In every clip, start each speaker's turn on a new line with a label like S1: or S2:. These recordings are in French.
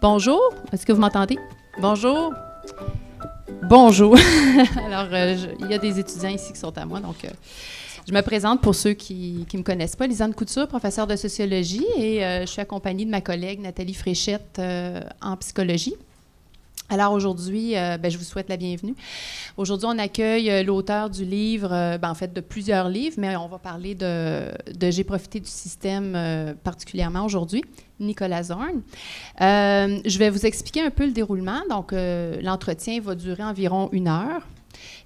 S1: Bonjour, est-ce que vous m'entendez? Bonjour. Bonjour. Alors, il y a des étudiants ici qui sont à moi, donc je me présente pour ceux qui ne me connaissent pas. Lisanne Couture, professeure de sociologie, et je suis accompagnée de ma collègue Nathalie Fréchette en psychologie. Alors aujourd'hui, je vous souhaite la bienvenue. Aujourd'hui, on accueille l'auteur du livre, en fait de plusieurs livres, mais on va parler de J'ai profité du système particulièrement aujourd'hui, Nicolas Zorn. Je vais vous expliquer un peu le déroulement. Donc, l'entretien va durer environ 1 heure.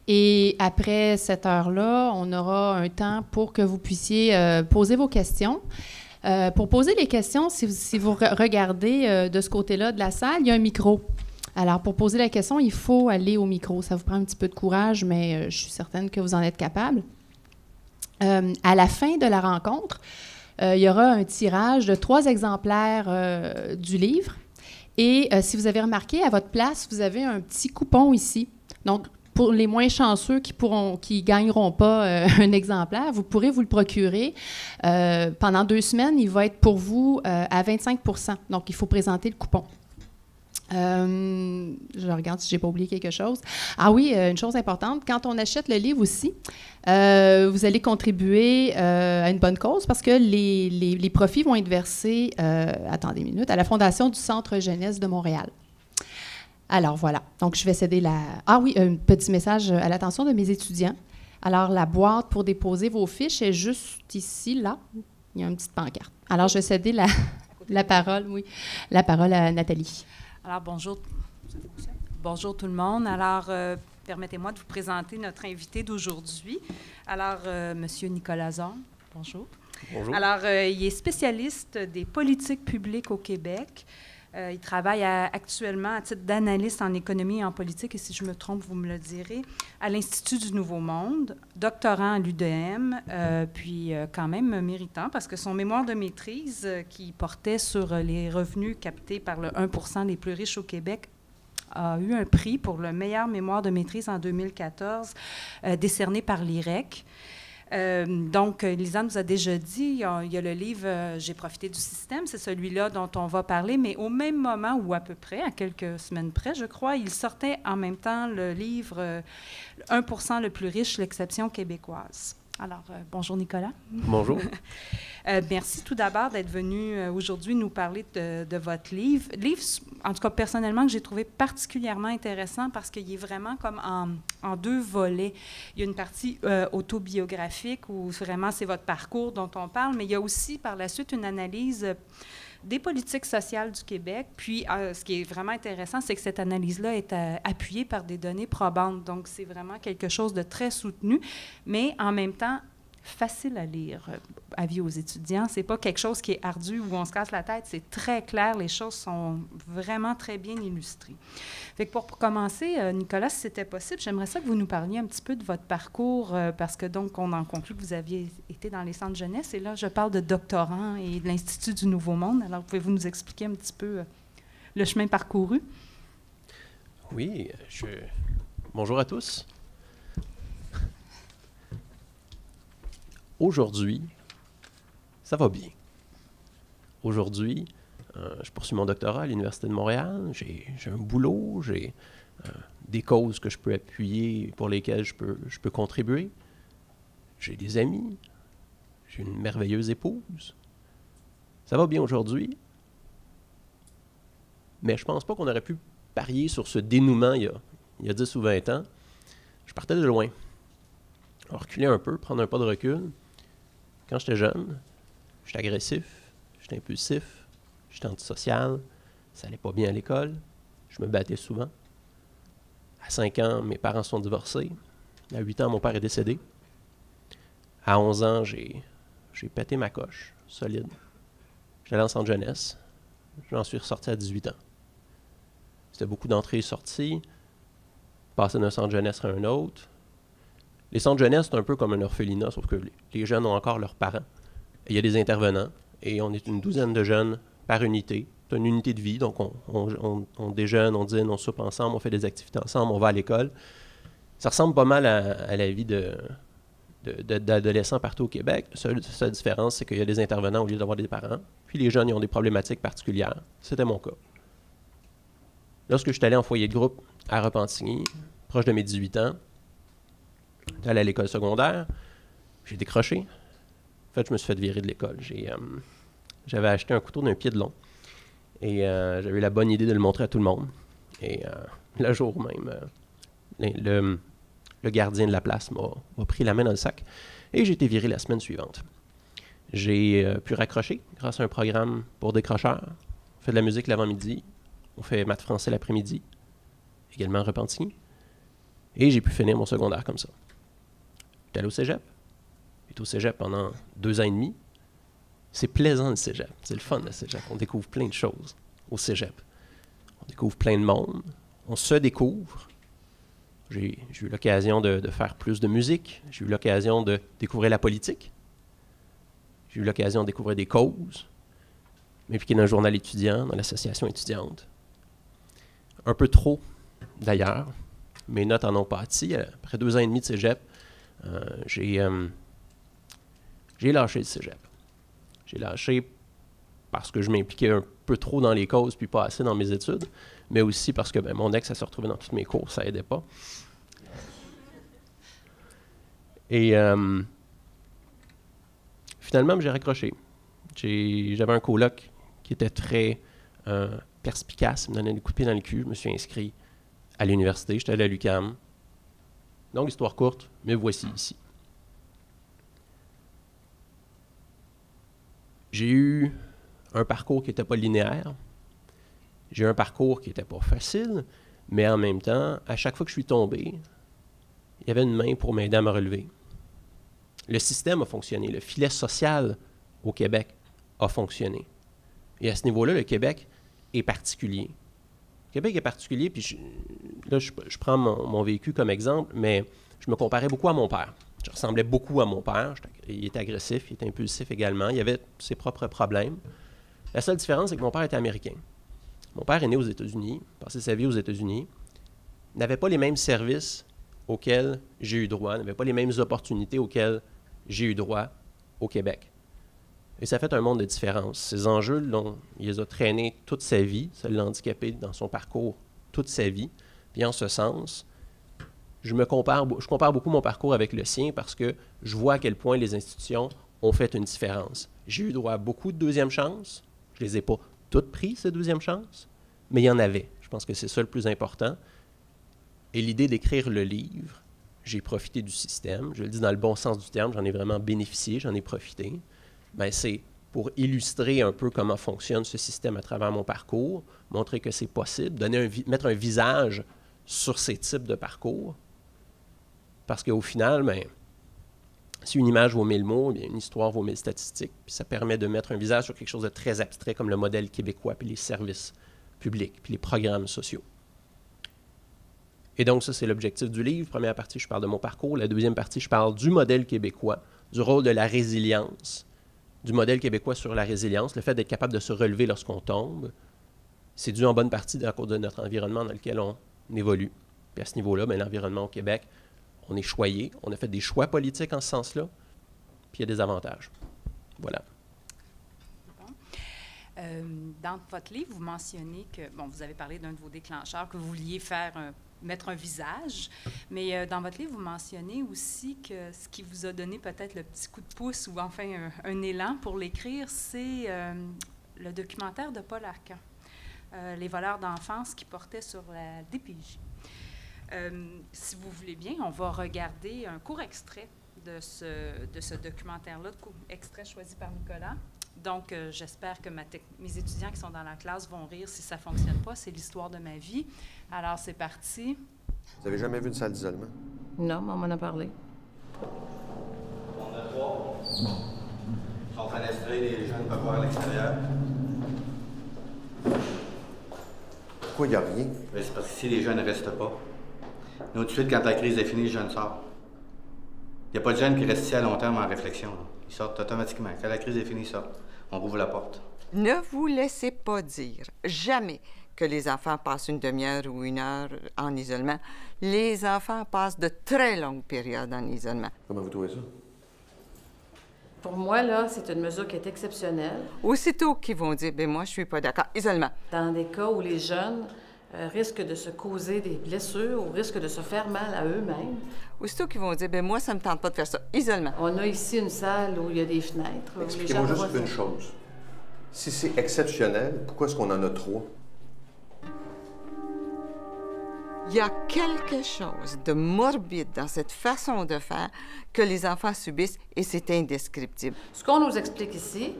S1: Et après cette heure-là, on aura un temps pour que vous puissiez poser vos questions. Pour poser les questions, si vous regardez de ce côté-là de la salle, il y a un micro. Alors, pour poser la question, il faut aller au micro. Ça vous prend un petit peu de courage, mais je suis certaine que vous en êtes capable. À la fin de la rencontre, il y aura un tirage de 3 exemplaires du livre. Et si vous avez remarqué, à votre place, vous avez un petit coupon ici. Donc, pour les moins chanceux qui gagneront pas un exemplaire, vous pourrez vous le procurer. Pendant 2 semaines, il va être pour vous à 25 %. Donc, il faut présenter le coupon. Je regarde si je n'ai pas oublié quelque chose. Ah oui, une chose importante, quand on achète le livre aussi, vous allez contribuer à une bonne cause parce que les profits vont être versés, attendez une minute, à la Fondation du Centre Jeunesse de Montréal. Alors voilà, donc je vais céder la... Ah oui, un petit message à l'attention de mes étudiants. Alors la boîte pour déposer vos fiches est juste ici, là. Il y a une petite pancarte. Alors je vais céder la parole à Nathalie.
S2: Alors, bonjour tout le monde. Alors, permettez-moi de vous présenter notre invité d'aujourd'hui. Alors, Monsieur Nicolas Zorn, bonjour.
S3: Bonjour.
S2: Alors, il est spécialiste des politiques publiques au Québec. Il travaille actuellement à titre d'analyste en économie et en politique, et si je me trompe, vous me le direz, à l'Institut du Nouveau Monde, doctorant à l'UDM, puis quand même méritant, parce que son mémoire de maîtrise qui portait sur les revenus captés par le 1 % les plus riches au Québec a eu un prix pour le meilleur mémoire de maîtrise en 2014, décerné par l'IREC. Donc, Lisanne nous a déjà dit, il y a le livre « J'ai profité du système », c'est celui-là dont on va parler, mais au même moment, ou à peu près, à quelques semaines près, je crois, il sortait en même temps le livre « 1 % le plus riche, l'exception québécoise ». Alors, bonjour Nicolas.
S3: Bonjour.
S2: Merci tout d'abord d'être venu aujourd'hui nous parler de votre livre. Livre, en tout cas personnellement, que j'ai trouvé particulièrement intéressant parce qu'il est vraiment comme en 2 volets. Il y a une partie autobiographique où vraiment c'est votre parcours dont on parle, mais il y a aussi par la suite une analyse des politiques sociales du Québec. Puis, ce qui est vraiment intéressant, c'est que cette analyse-là est appuyée par des données probantes. Donc, c'est vraiment quelque chose de très soutenu, mais en même temps, facile à lire. Avis aux étudiants, c'est pas quelque chose qui est ardu où on se casse la tête. C'est très clair. Les choses sont vraiment très bien illustrées. Fait que pour commencer, Nicolas, si c'était possible, j'aimerais ça que vous nous parliez un petit peu de votre parcours, parce que donc, on en conclut que vous aviez été dans les centres jeunesse. Et là, je parle de doctorant et de l'Institut du Nouveau Monde. Alors, pouvez-vous nous expliquer un petit peu le chemin parcouru?
S3: Oui, bonjour à tous. Aujourd'hui, ça va bien. Aujourd'hui, je poursuis mon doctorat à l'Université de Montréal. J'ai un boulot, j'ai des causes que je peux appuyer, pour lesquelles je peux contribuer. J'ai des amis. J'ai une merveilleuse épouse. Ça va bien aujourd'hui. Mais je pense pas qu'on aurait pu parier sur ce dénouement il y a 10 ou 20 ans. Je partais de loin. On va reculer un peu, prendre un pas de recul. Quand j'étais jeune, j'étais agressif, j'étais impulsif, j'étais antisocial, ça allait pas bien à l'école, je me battais souvent. À 5 ans, mes parents sont divorcés. À 8 ans, mon père est décédé. À 11 ans, j'ai pété ma coche, solide. J'allais en centre jeunesse. J'en suis ressorti à 18 ans. C'était beaucoup d'entrées et sorties, passer d'un centre jeunesse à un autre. Les centres jeunesse, c'est un peu comme un orphelinat, sauf que les jeunes ont encore leurs parents. Il y a des intervenants, et on est une 12aine de jeunes par unité. C'est une unité de vie, donc on déjeune, on dîne, on soupe ensemble, on fait des activités ensemble, on va à l'école. Ça ressemble pas mal à la vie d'adolescents partout au Québec. La seule différence, c'est qu'il y a des intervenants au lieu d'avoir des parents. Puis les jeunes, ils ont des problématiques particulières. C'était mon cas. Lorsque je suis allé en foyer de groupe à Repentigny, proche de mes 18 ans, j'étais allé à l'école secondaire, j'ai décroché. En fait, je me suis fait virer de l'école. J'avais acheté un couteau d'un pied de long et j'avais eu la bonne idée de le montrer à tout le monde. Et le jour même, le gardien de la place m'a pris la main dans le sac et j'ai été viré la semaine suivante. J'ai pu raccrocher grâce à un programme pour décrocheurs. On fait de la musique l'avant-midi, on fait maths français l'après-midi, également Repentigny. Et j'ai pu finir mon secondaire comme ça. J'étais allé au cégep. J'étais au cégep pendant 2 ans et demi. C'est plaisant le cégep, c'est le fun le cégep. On découvre plein de choses au cégep. On découvre plein de monde, on se découvre. J'ai eu l'occasion de faire plus de musique, j'ai eu l'occasion de découvrir la politique, j'ai eu l'occasion de découvrir des causes, m'impliquer dans un journal étudiant, dans l'association étudiante. Un peu trop, d'ailleurs. Mes notes en ont pâti. Après 2 ans et demi de cégep, j'ai lâché le cégep. J'ai lâché parce que je m'impliquais un peu trop dans les causes puis pas assez dans mes études, mais aussi parce que mon ex, elle se retrouvait dans toutes mes cours, ça aidait pas. Et finalement, j'ai raccroché. J'avais un coloc qui était très perspicace, il me donnait des coups de pied dans le cul. Je me suis inscrit à l'université, j'étais allé à l'UQAM. Donc, histoire courte, me voici ici. J'ai eu un parcours qui n'était pas linéaire. J'ai eu un parcours qui n'était pas facile, mais en même temps, à chaque fois que je suis tombé, il y avait une main pour m'aider à me relever. Le système a fonctionné, le filet social au Québec a fonctionné. Et à ce niveau-là, le Québec est particulier. Le Québec est particulier, puis je prends mon vécu comme exemple, mais je me comparais beaucoup à mon père. Je ressemblais beaucoup à mon père. Il était agressif, il était impulsif également. Il avait ses propres problèmes. La seule différence, c'est que mon père était américain. Mon père est né aux États-Unis, passé sa vie aux États-Unis, n'avait pas les mêmes services auxquels j'ai eu droit, n'avait pas les mêmes opportunités auxquelles j'ai eu droit au Québec. Et ça fait un monde de différence. Ces enjeux, il les a traînés toute sa vie, ça l'a handicapé dans son parcours toute sa vie. Puis en ce sens, je compare beaucoup mon parcours avec le sien parce que je vois à quel point les institutions ont fait une différence. J'ai eu droit à beaucoup de deuxièmes chances. Je ne les ai pas toutes prises, ces deuxièmes chances, mais il y en avait. Je pense que c'est ça le plus important. Et l'idée d'écrire le livre, j'ai profité du système. Je le dis dans le bon sens du terme, j'en ai vraiment bénéficié, j'en ai profité. Bien, c'est pour illustrer un peu comment fonctionne ce système à travers mon parcours, montrer que c'est possible, mettre un visage sur ces types de parcours. Parce qu'au final, bien, si une image vaut 1000 mots, bien, une histoire vaut 1000 statistiques. Puis ça permet de mettre un visage sur quelque chose de très abstrait comme le modèle québécois, puis les services publics, puis les programmes sociaux. Et donc, ça, c'est l'objectif du livre. Première partie, je parle de mon parcours. La deuxième partie, je parle du modèle québécois, du rôle de la résilience, du modèle québécois sur la résilience, le fait d'être capable de se relever lorsqu'on tombe. C'est dû en bonne partie à cause de notre environnement dans lequel on évolue. Puis à ce niveau-là, bien, l'environnement au Québec, on est choyé, on a fait des choix politiques en ce sens-là, puis il y a des avantages. Voilà.
S2: Dans votre livre, vous mentionnez que, bon, vous avez parlé d'un de vos déclencheurs, que vous vouliez mettre un visage, mais dans votre livre, vous mentionnez aussi que ce qui vous a donné peut-être le petit coup de pouce ou enfin un élan pour l'écrire, c'est le documentaire de Paul Arcan, Les voleurs d'enfance, qui portait sur la DPJ. Si vous voulez bien, on va regarder un court extrait de ce documentaire-là, extrait choisi par Nicolas. Donc, j'espère que mes étudiants qui sont dans la classe vont rire si ça ne fonctionne pas. C'est l'histoire de ma vie. Alors, c'est parti.
S4: Vous avez jamais vu une salle d'isolement?
S5: Non, mais on m'en a parlé.
S6: On a 3. Sont fenestrés, les gens ne peuvent voir à l'extérieur.
S4: Pourquoi il n'y a rien?
S6: Ben, c'est parce que si les jeunes ne restent pas, nous, tout de suite, quand la crise est finie, le jeune sort. Il n'y a pas de jeunes qui restent ici à long terme en réflexion. Là. Ils sortent automatiquement. Quand la crise est finie, ils sortent. On rouvre la porte.
S7: Ne vous laissez pas dire jamais que les enfants passent une demi-heure ou 1 heure en isolement. Les enfants passent de très longues périodes en isolement.
S4: Comment vous trouvez ça?
S5: Pour moi, là, c'est une mesure qui est exceptionnelle.
S7: Aussitôt qu'ils vont dire « bien moi, je suis pas d'accord », isolement.
S5: Dans des cas où les jeunes risquent de se causer des blessures ou risquent de se faire mal à eux-mêmes.
S7: Aussitôt qu'ils vont dire, ben moi, ça me tente pas de faire ça. Isolement.
S5: On a ici une salle où il y a des fenêtres. Où les gens
S4: Expliquez-moi juste
S5: voient
S4: une
S5: ça.
S4: chose. Si c'est exceptionnel, pourquoi est-ce qu'on en a 3?
S7: Il y a quelque chose de morbide dans cette façon de faire que les enfants subissent et c'est indescriptible.
S5: Ce qu'on nous explique ici,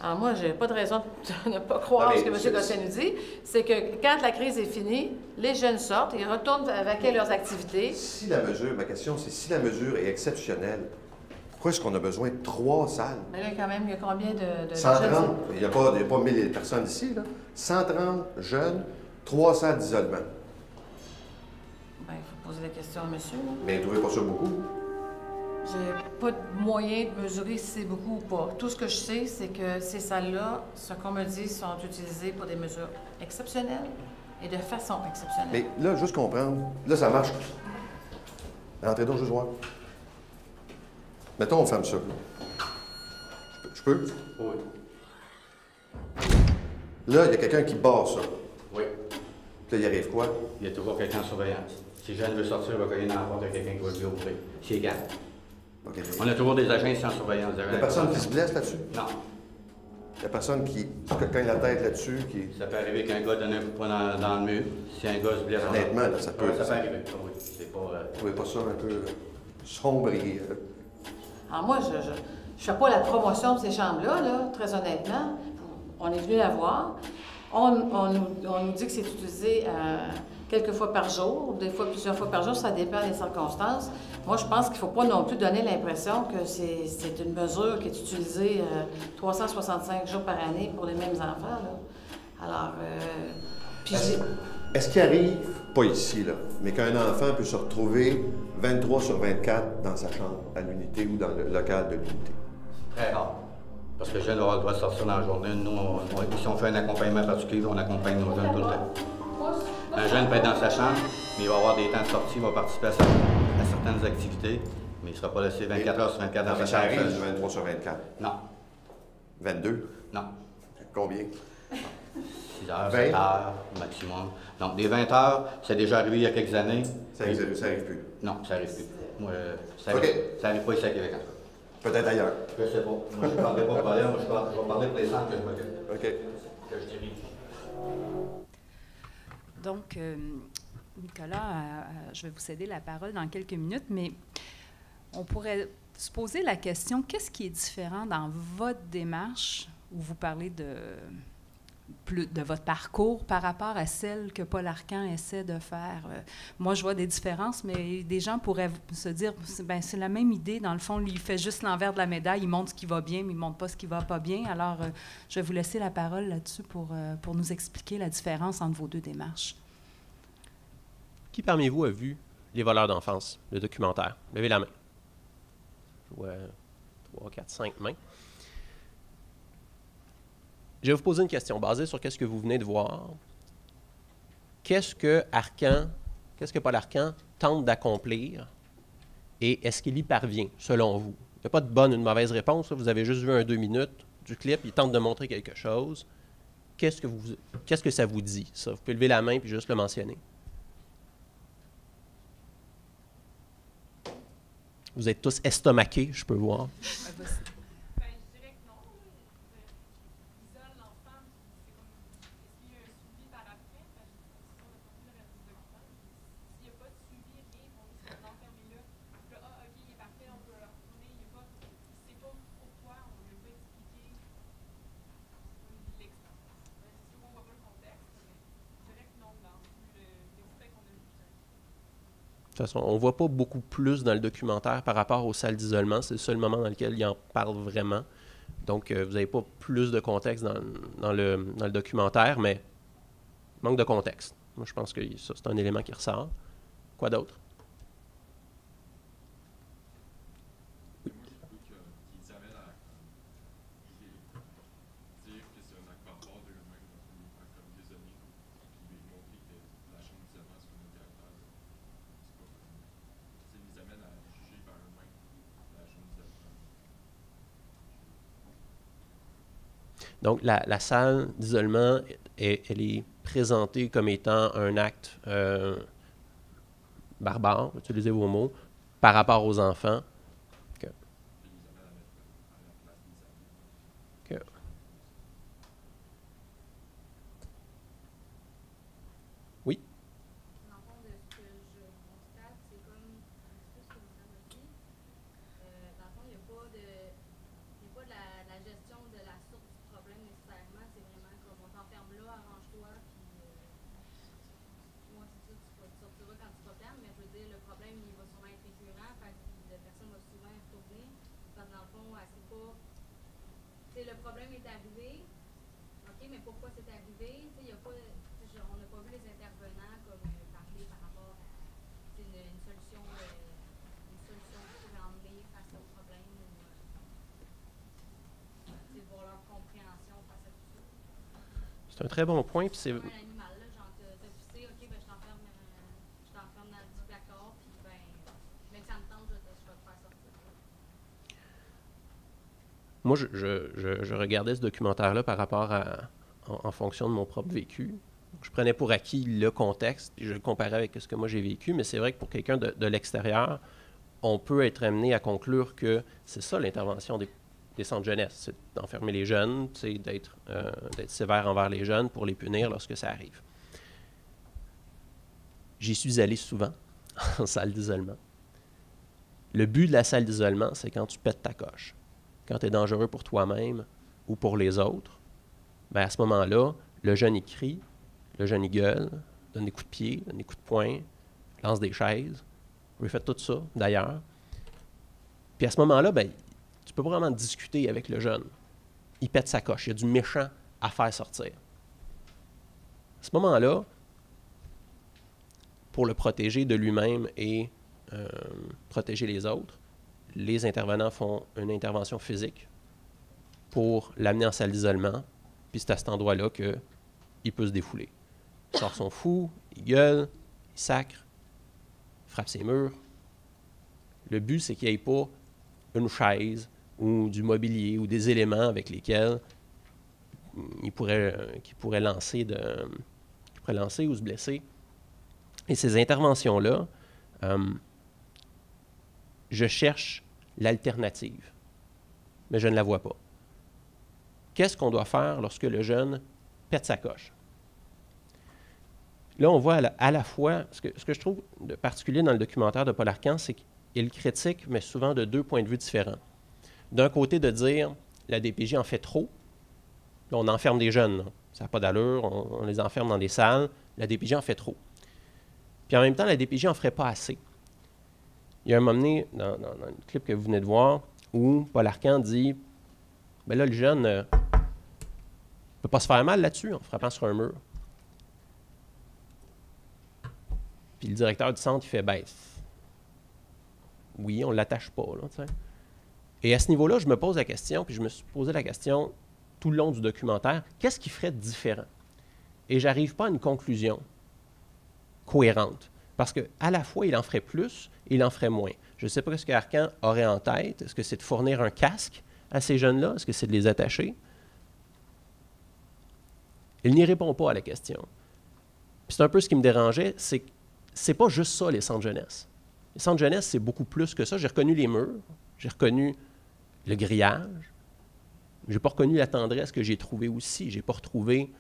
S5: alors moi, j'ai pas de raison de ne pas croire
S4: Ah, mais
S5: ce que M. Gosselin nous dit, c'est que quand la crise est finie, les jeunes sortent, ils retournent vaquer leurs activités.
S4: Si la mesure, ma question, c'est si la mesure est exceptionnelle, pourquoi est-ce qu'on a besoin de 3 salles?
S5: Mais là, quand même, il y a combien de
S4: 130.
S5: jeunes?
S4: Il n'y a pas 1000 personnes ici, là. 130 jeunes, 3 salles d'isolement.
S5: Bien, il faut poser la question à monsieur. Là.
S4: Mais vous ne trouvez pas ça beaucoup?
S5: J'ai pas de moyen de mesurer si c'est beaucoup ou pas. Tout ce que je sais, c'est que ces salles-là, ce qu'on me dit, sont utilisées pour des mesures exceptionnelles et de façon exceptionnelle.
S4: Mais là, juste comprendre. Là, ça marche. Rentrez donc, juste voir. Mettons, on ferme ça. Je peux?
S6: Oui.
S4: Là, il y a quelqu'un qui barre ça.
S6: Oui.
S4: Puis là, il arrive quoi?
S6: Il y a toujours quelqu'un en surveillance. Si Jeanne veut sortir, il va cogner dans la porte, il y a quelqu'un qui va lui ouvrir. C'est égal.
S4: OK.
S6: On a toujours des agents ici en surveillance.
S4: Il n'y a personne qui se blesse là-dessus?
S6: Non.
S4: Il n'y a personne qui cogne la tête là-dessus, qui...
S6: Ça peut arriver qu'un gars donne un coup de poing dans le mur. Si un gars se blesse...
S4: Honnêtement, là, ça peut...
S6: Ça peut arriver. Ah oui. C'est pas...
S4: Vous trouvez pas ça un peu sombre et...
S5: Alors moi, je fais pas la promotion de ces chambres-là, là, très honnêtement. On est venu la voir. On nous dit que c'est utilisé quelques fois par jour, des fois plusieurs fois par jour, ça dépend des circonstances. Moi, je pense qu'il ne faut pas non plus donner l'impression que c'est une mesure qui est utilisée 365 jours par année pour les mêmes enfants. Là. Alors, puis
S4: Est-ce qu'il arrive, pas ici, là, mais qu'un enfant peut se retrouver 23 sur 24 dans sa chambre, à l'unité ou dans le local de l'unité?
S6: Très rare. Parce que le jeune va avoir le droit de sortir dans la journée. Nous, si on fait un accompagnement particulier, on accompagne nos jeunes tout le temps. Un jeune peut être dans sa chambre, mais il va avoir des temps de sortie, il va participer à certaines activités, mais il ne sera pas laissé 24 heures sur 24 dans sa
S4: Ça
S6: chambre.
S4: arrive
S6: seul.
S4: du 23 sur 24?
S6: Non.
S4: 22?
S6: Non.
S4: Combien?
S6: 6 heures,
S4: 20?
S6: 7 heures maximum. Donc, des 20 heures, c'est déjà arrivé il y a quelques années.
S4: Ça arrive plus.
S6: Non, ça n'arrive plus. Moi, ça
S4: OK.
S6: n'arrive pas ici à Québec, en tout cas.
S4: Peut-être ailleurs.
S6: Je sais pas. Moi, je ne parlerai pas pour aller, moi, je vais parler pour les centres que je m'occupe.
S4: OK.
S6: Que je dirige.
S2: Donc, Nicolas, je vais vous céder la parole dans quelques minutes, mais on pourrait se poser la question, qu'est-ce qui est différent dans votre démarche, où vous parlez de votre parcours par rapport à celle que Paul Arcand essaie de faire? Moi, je vois des différences, mais des gens pourraient se dire, ben c'est la même idée, dans le fond, lui, il fait juste l'envers de la médaille, il montre ce qui va bien, mais il ne montre pas ce qui ne va pas bien. Alors, je vais vous laisser la parole là-dessus pour nous expliquer la différence entre vos deux démarches.
S3: Qui parmi vous a vu Les voleurs d'enfance, le documentaire? Levez la main. Je vois 3, 4, 5 mains. Je vais vous poser une question basée sur ce que vous venez de voir. Qu'est-ce que Paul Arcand tente d'accomplir et est-ce qu'il y parvient, selon vous? Il n'y a pas de bonne ou de mauvaise réponse. Vous avez juste vu un 2 minutes du clip. Il tente de montrer quelque chose. Qu'est-ce que ça vous dit, ça? Vous pouvez lever la main et juste le mentionner. Vous êtes tous estomaqués, je peux voir. De toute façon, on ne voit pas beaucoup plus dans le documentaire par rapport aux salles d'isolement. C'est le seul moment dans lequel il en parle vraiment. Donc, vous n'avez pas plus de contexte dans le documentaire, mais manque de contexte. Moi, je pense que ça, c'est un élément qui ressort. Quoi d'autre? Donc, la salle d'isolement, elle est présentée comme étant un acte barbare, utilisez vos mots, par rapport aux enfants. Oui?
S8: Dans le fond, de ce que je constate, c'est comme un petit peu ce que vous avez dit. Dans le fond, il n'y a pas de la gestion de la source du problème nécessairement. C'est vraiment comme on t'enferme là, arrange-toi, puis moi, c'est ça, tu sortiras quand tu vas perdre, mais je veux dire, le problème, il va sûrement être récurrent, fait que la personne va souvent y retourner. Parce que dans le fond, c'est pas. Tu sais, le problème est arrivé, OK, mais pourquoi c'est arrivé? Tu sais, il n'y a pas. On n'a pas vu les intervenants comme parler par rapport à une solution qui pourrait emmener face au problème ou voir leur compréhension face à tout ça.
S3: C'est un très bon point. Puis c'est
S8: un animal, là, genre, t'as pissé, OK, ben je t'enferme dans le petit placard, puis ben, mais que ça me tente, je vais te faire sortir.
S3: Moi, je regardais ce documentaire-là par rapport en fonction de mon propre vécu. Je prenais pour acquis le contexte, puis je le comparais avec ce que moi j'ai vécu, mais c'est vrai que pour quelqu'un de l'extérieur, on peut être amené à conclure que c'est ça l'intervention des centres jeunesse, c'est d'enfermer les jeunes, d'être sévère envers les jeunes pour les punir lorsque ça arrive. J'y suis allé souvent en salle d'isolement. Le but de la salle d'isolement, c'est quand tu pètes ta coche. Quand tu es dangereux pour toi-même ou pour les autres, bien à ce moment-là, le jeune il crie, le jeune il gueule, donne des coups de pied, donne des coups de poing, lance des chaises. J'ai fait tout ça, d'ailleurs. Puis à ce moment-là, ben, tu peux pas vraiment discuter avec le jeune. Il pète sa coche. Il y a du méchant à faire sortir. À ce moment-là, pour le protéger de lui-même et protéger les autres, les intervenants font une intervention physique pour l'amener en salle d'isolement. Puis c'est à cet endroit-là qu'il peut se défouler. Il sort son fou, il gueule, il sacre, il frappe ses murs. Le but, c'est qu'il n'y ait pas une chaise ou du mobilier ou des éléments avec lesquels il pourrait lancer ou se blesser. Et ces interventions-là, je cherche l'alternative, mais je ne la vois pas. Qu'est-ce qu'on doit faire lorsque le jeune pète sa coche? Là, on voit à la fois, ce que je trouve de particulier dans le documentaire de Paul Arcand, c'est qu'il critique, mais souvent de deux points de vue différents. D'un côté, de dire, la DPJ en fait trop. Là, on enferme des jeunes, là. Ça n'a pas d'allure, on les enferme dans des salles. La DPJ en fait trop. Puis en même temps, la DPJ en ferait pas assez. Il y a un moment donné, dans le clip que vous venez de voir, où Paul Arcand dit, ben là, le jeune ne peut pas se faire mal là-dessus en frappant sur un mur. Puis le directeur du centre, il fait, ben, oui, on ne l'attache pas, là, tu sais. Et à ce niveau-là, je me pose la question, puis je me suis posé la question tout le long du documentaire, qu'est-ce qui ferait différent? Et je n'arrive pas à une conclusion cohérente. Parce qu'à la fois, il en ferait plus et il en ferait moins. Je ne sais pas ce qu'Arcand aurait en tête. Est-ce que c'est de fournir un casque à ces jeunes-là? Est-ce que c'est de les attacher? Il n'y répond pas à la question. Puis c'est un peu ce qui me dérangeait, c'est que c'est pas juste ça, les centres jeunesse. Les centres jeunesse, c'est beaucoup plus que ça. J'ai reconnu les murs, j'ai reconnu le grillage. Je n'ai pas reconnu la tendresse que j'ai trouvée aussi. Je n'ai pas retrouvé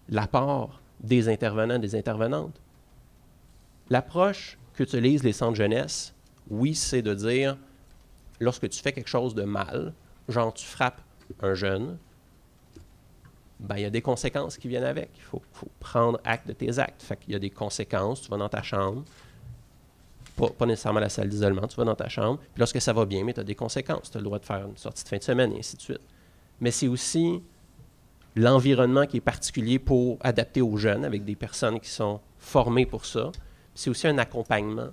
S3: l'apport des intervenants, des intervenantes. L'approche qu'utilisent les centres jeunesse, oui, c'est de dire, lorsque tu fais quelque chose de mal, genre tu frappes un jeune, ben, il y a des conséquences qui viennent avec. Il faut prendre acte de tes actes. Fait qu'il y a des conséquences, tu vas dans ta chambre, pas nécessairement à la salle d'isolement, tu vas dans ta chambre, puis lorsque ça va bien, mais tu as des conséquences. Tu as le droit de faire une sortie de fin de semaine, et ainsi de suite. Mais c'est aussi l'environnement qui est particulier pour adapter aux jeunes, avec des personnes qui sont formées pour ça. C'est aussi un accompagnement.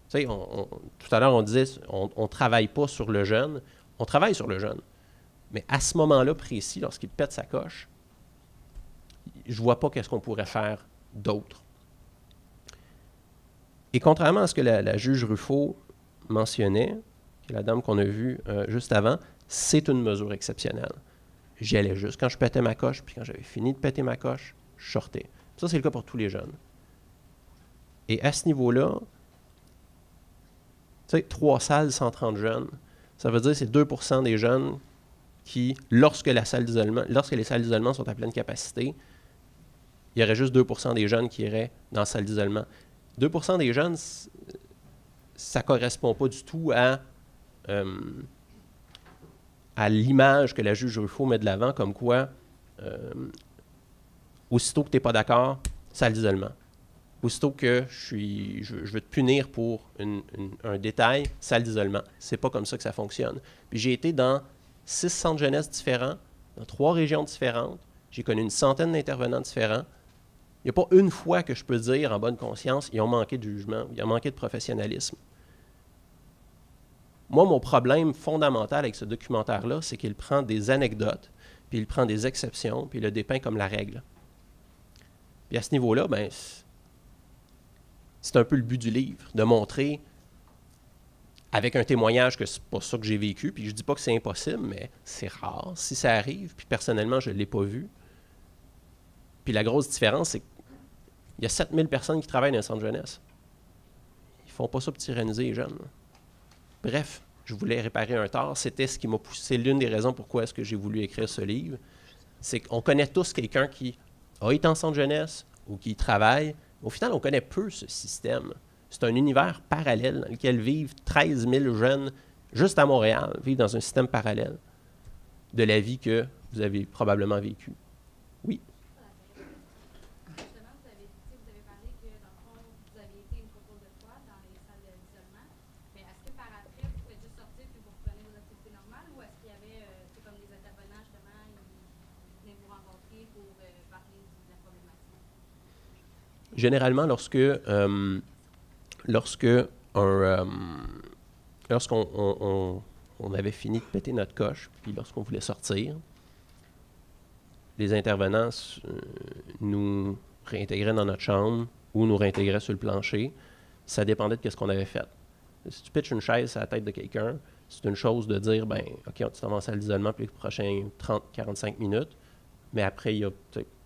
S3: Tu sais, tout à l'heure, on disait, on ne travaille pas sur le jeune, on travaille sur le jeune. Mais à ce moment-là précis, lorsqu'il pète sa coche, je ne vois pas qu'est-ce qu'on pourrait faire d'autre. Et contrairement à ce que la juge Ruffo mentionnait, qui est la dame qu'on a vue juste avant, c'est une mesure exceptionnelle. j'y allais juste quand je pétais ma coche, puis quand j'avais fini de péter ma coche, je sortais. Ça, c'est le cas pour tous les jeunes. Et à ce niveau-là, tu sais, 3 salles, 130 jeunes, ça veut dire que c'est 2% des jeunes qui, lorsque les salles d'isolement sont à pleine capacité, il y aurait juste 2% des jeunes qui iraient dans la salle d'isolement. 2% des jeunes, ça ne correspond pas du tout à l'image que la juge Ruffo met de l'avant, comme quoi, aussitôt que tu n'es pas d'accord, salle d'isolement. Aussitôt que je veux te punir pour un détail, salle d'isolement. C'est pas comme ça que ça fonctionne. Puis j'ai été dans 6 centres jeunesse différents, dans 3 régions différentes. J'ai connu une centaine d'intervenants différents. Il n'y a pas une fois que je peux dire en bonne conscience, ils ont manqué de jugement, ils ont manqué de professionnalisme. Moi, mon problème fondamental avec ce documentaire-là, c'est qu'il prend des anecdotes, puis il prend des exceptions, puis il le dépeint comme la règle. Puis à ce niveau-là, ben, c'est un peu le but du livre, de montrer, avec un témoignage, que c'est pas ça que j'ai vécu, puis je dis pas que c'est impossible, mais c'est rare si ça arrive, puis personnellement, je ne l'ai pas vu. Puis la grosse différence, c'est qu'il y a 7000 personnes qui travaillent dans un centre jeunesse. Ils font pas ça pour tyranniser les jeunes. Bref, je voulais réparer un tort. C'était ce qui m'a poussé. C'est l'une des raisons pourquoi est-ce que j'ai voulu écrire ce livre. C'est qu'on connaît tous quelqu'un qui a été en centre jeunesse ou qui y travaille. Au final, on connaît peu ce système. C'est un univers parallèle dans lequel vivent 13 000 jeunes juste à Montréal, vivent dans un système parallèle de la vie que vous avez probablement vécue. Oui.
S8: Justement, vous avez parlé que, dans le fond, vous avez été une couple de fois dans les salles d'isolement. Mais est-ce que par après, vous pouvez juste sortir puis vous reprenez vos activités normales, ou est-ce qu'il y avait, comme les intervenants, justement, ils venaient vous rencontrer pour parler de la problématique?
S3: Généralement, lorsqu'on avait fini de péter notre coche, puis lorsqu'on voulait sortir, les intervenants nous réintégraient dans notre chambre ou nous réintégraient sur le plancher. Ça dépendait de ce qu'on avait fait. Si tu pitches une chaise à la tête de quelqu'un, c'est une chose de dire, ben, OK, tu t'en vas en salle d'isolement pour les prochains 30-45 minutes, mais après,